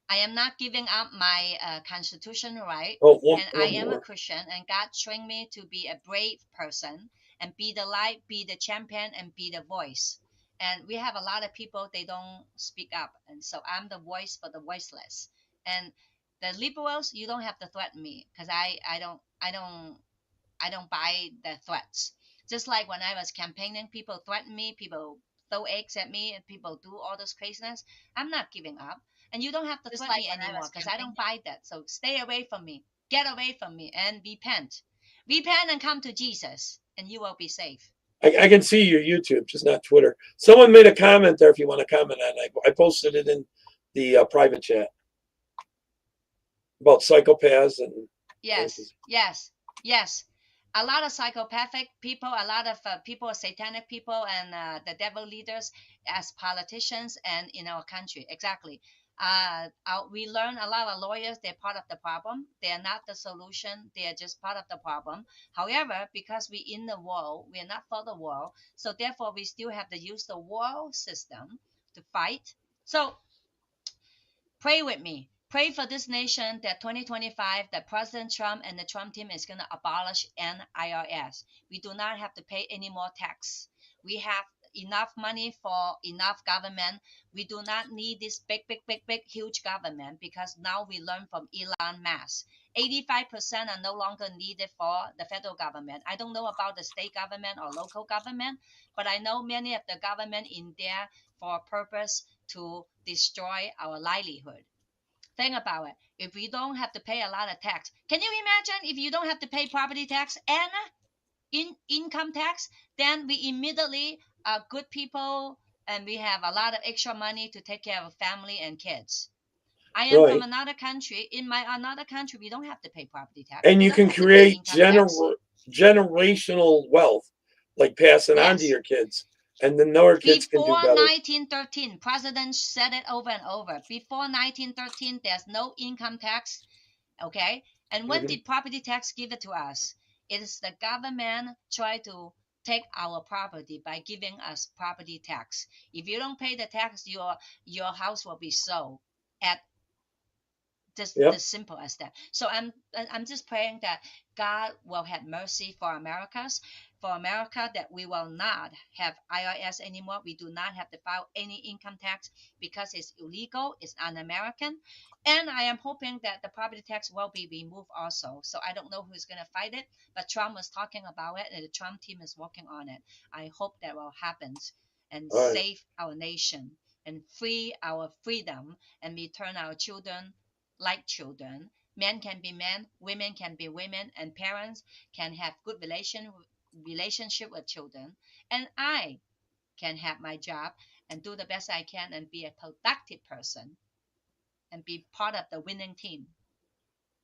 Speaker 3: I am not giving up my constitutional right,
Speaker 1: Oh,
Speaker 3: and I
Speaker 1: one
Speaker 3: am a
Speaker 1: more.
Speaker 3: Christian, and God trained me to be a brave person and be the light, be the champion, and be the voice. And we have a lot of people they don't speak up, and so I'm the voice for the voiceless. And the liberals, you don't have to threaten me because I don't buy the threats. Just like when I was campaigning, people threaten me, people throw eggs at me, and people do all this craziness. I'm not giving up. And you don't have to
Speaker 2: Just
Speaker 3: threaten
Speaker 2: like
Speaker 3: me
Speaker 2: when I
Speaker 3: anymore
Speaker 2: was
Speaker 3: because I don't
Speaker 2: campaigning.
Speaker 3: buy that. So stay away from me. Get away from me and repent. Repent and come to Jesus, and you will be safe.
Speaker 1: I can see your YouTube, just not Twitter. Someone made a comment there. If you want to comment on it, I posted it in the private chat about psychopaths and.
Speaker 3: Yes, yes, yes. A lot of psychopathic people, a lot of people, satanic people, and the devil leaders as politicians and in our country. Exactly. We learn a lot of lawyers, they're part of the problem. They are not the solution. They are just part of the problem. However, because we in the world, we are not for the world. So therefore, we still have to use the world system to fight. So pray with me. Pray for this nation that 2025, that President Trump and the Trump team is going to abolish NIRS. We do not have to pay any more tax. We have enough money for enough government. We do not need this big, huge government because now we learn from Elon Musk. 85% are no longer needed for the federal government. I don't know about the state government or local government, but I know many of the government in there for a purpose to destroy our livelihood. Think about it. If we don't have to pay a lot of tax, can you imagine if you don't have to pay property tax and income tax? Then we immediately are good people and we have a lot of extra money to take care of family and kids. I am from
Speaker 1: Right.
Speaker 3: another country. In my another country, we don't have to pay property tax.
Speaker 1: And
Speaker 3: We
Speaker 1: you
Speaker 3: don't
Speaker 1: can
Speaker 3: have to pay
Speaker 1: create
Speaker 3: income tax.
Speaker 1: generational wealth, like passing on to
Speaker 3: Yes.
Speaker 1: your kids, and then our kids can do
Speaker 3: Before
Speaker 1: better.
Speaker 3: 1913, presidents said it over and over. Before 1913, there's no income tax. Okay. And when
Speaker 1: Mhm.
Speaker 3: did property tax give it to us? It is the government try to take our property by giving us property tax. If you don't pay the tax, your house will be sold at just
Speaker 1: Yep.
Speaker 3: as simple as that. So I'm just praying that God will have mercy for America, that we will not have IRS anymore. We do not have to file any income tax because it's illegal, it's un-American. And I am hoping that the property tax will be removed also. So I don't know who's going to fight it, but Trump was talking about it and the Trump team is working on it. I hope that will happen. and
Speaker 1: All right.
Speaker 3: save our nation and free our freedom and return our children like children. Men can be men, women can be women, and parents can have good relationship with children. And I can have my job and do the best I can and be a productive person and be part of the winning team.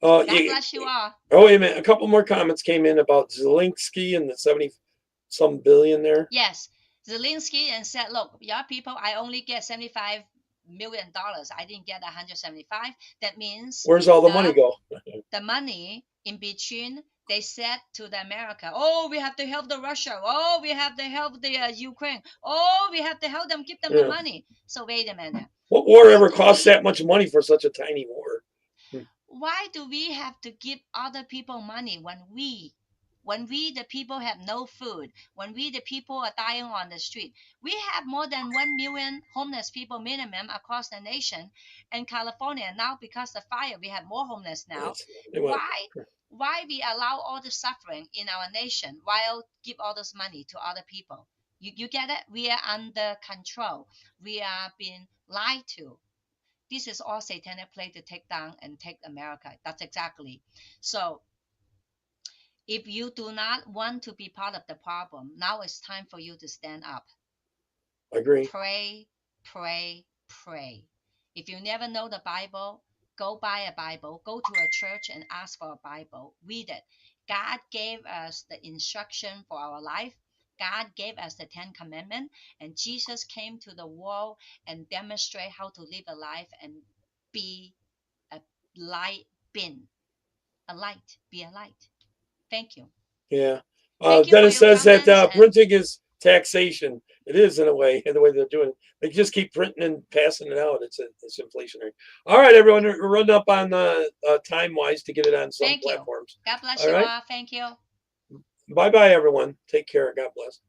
Speaker 3: God bless you all.
Speaker 1: Oh, wait a minute. A couple more comments came in about Zelensky and the 70-some billion there.
Speaker 3: Yes, Zelensky and said, look, your people, I only get $75 million. I didn't get 175. That means
Speaker 1: Where's all the money go?
Speaker 3: the money in between, they said to the America, oh, we have to help the Russia. Oh, we have to help the Ukraine. Oh, we have to help them, give them the money. So wait a minute.
Speaker 1: What war ever costs that much money for such a tiny war?
Speaker 3: Why do we have to give other people money when we the people have no food, when we the people are dying on the street? We have more than 1 million homeless people minimum across the nation. And California now, because of fire, we have more homeless now. Why we allow all the suffering in our nation while give all this money to other people? You get it? We are under control. We are being lied to. This is all satanic play to take down and take America. That's exactly. So if you do not want to be part of the problem, now it's time for you to stand up.
Speaker 1: Agree.
Speaker 3: Pray, pray, pray. If you never know the Bible, go buy a Bible. Go to a church and ask for a Bible. Read it. God gave us the instruction for our life. God gave us the 10 Commandments, and Jesus came to the world and demonstrate how to live a life and be a light bin. A light. Be a light. Thank you.
Speaker 1: Yeah.
Speaker 3: Thank you
Speaker 1: Dennis
Speaker 3: for your
Speaker 1: says that
Speaker 3: comments
Speaker 1: printing is taxation. It is in a way, the way they're doing it. They just keep printing and passing it out. It's inflationary. All right, everyone, we're running up on time wise to get it on some
Speaker 3: Thank you.
Speaker 1: platforms.
Speaker 3: God bless
Speaker 1: All
Speaker 3: you
Speaker 1: right.
Speaker 3: all. Thank you.
Speaker 1: Bye bye, everyone. Take care. God bless.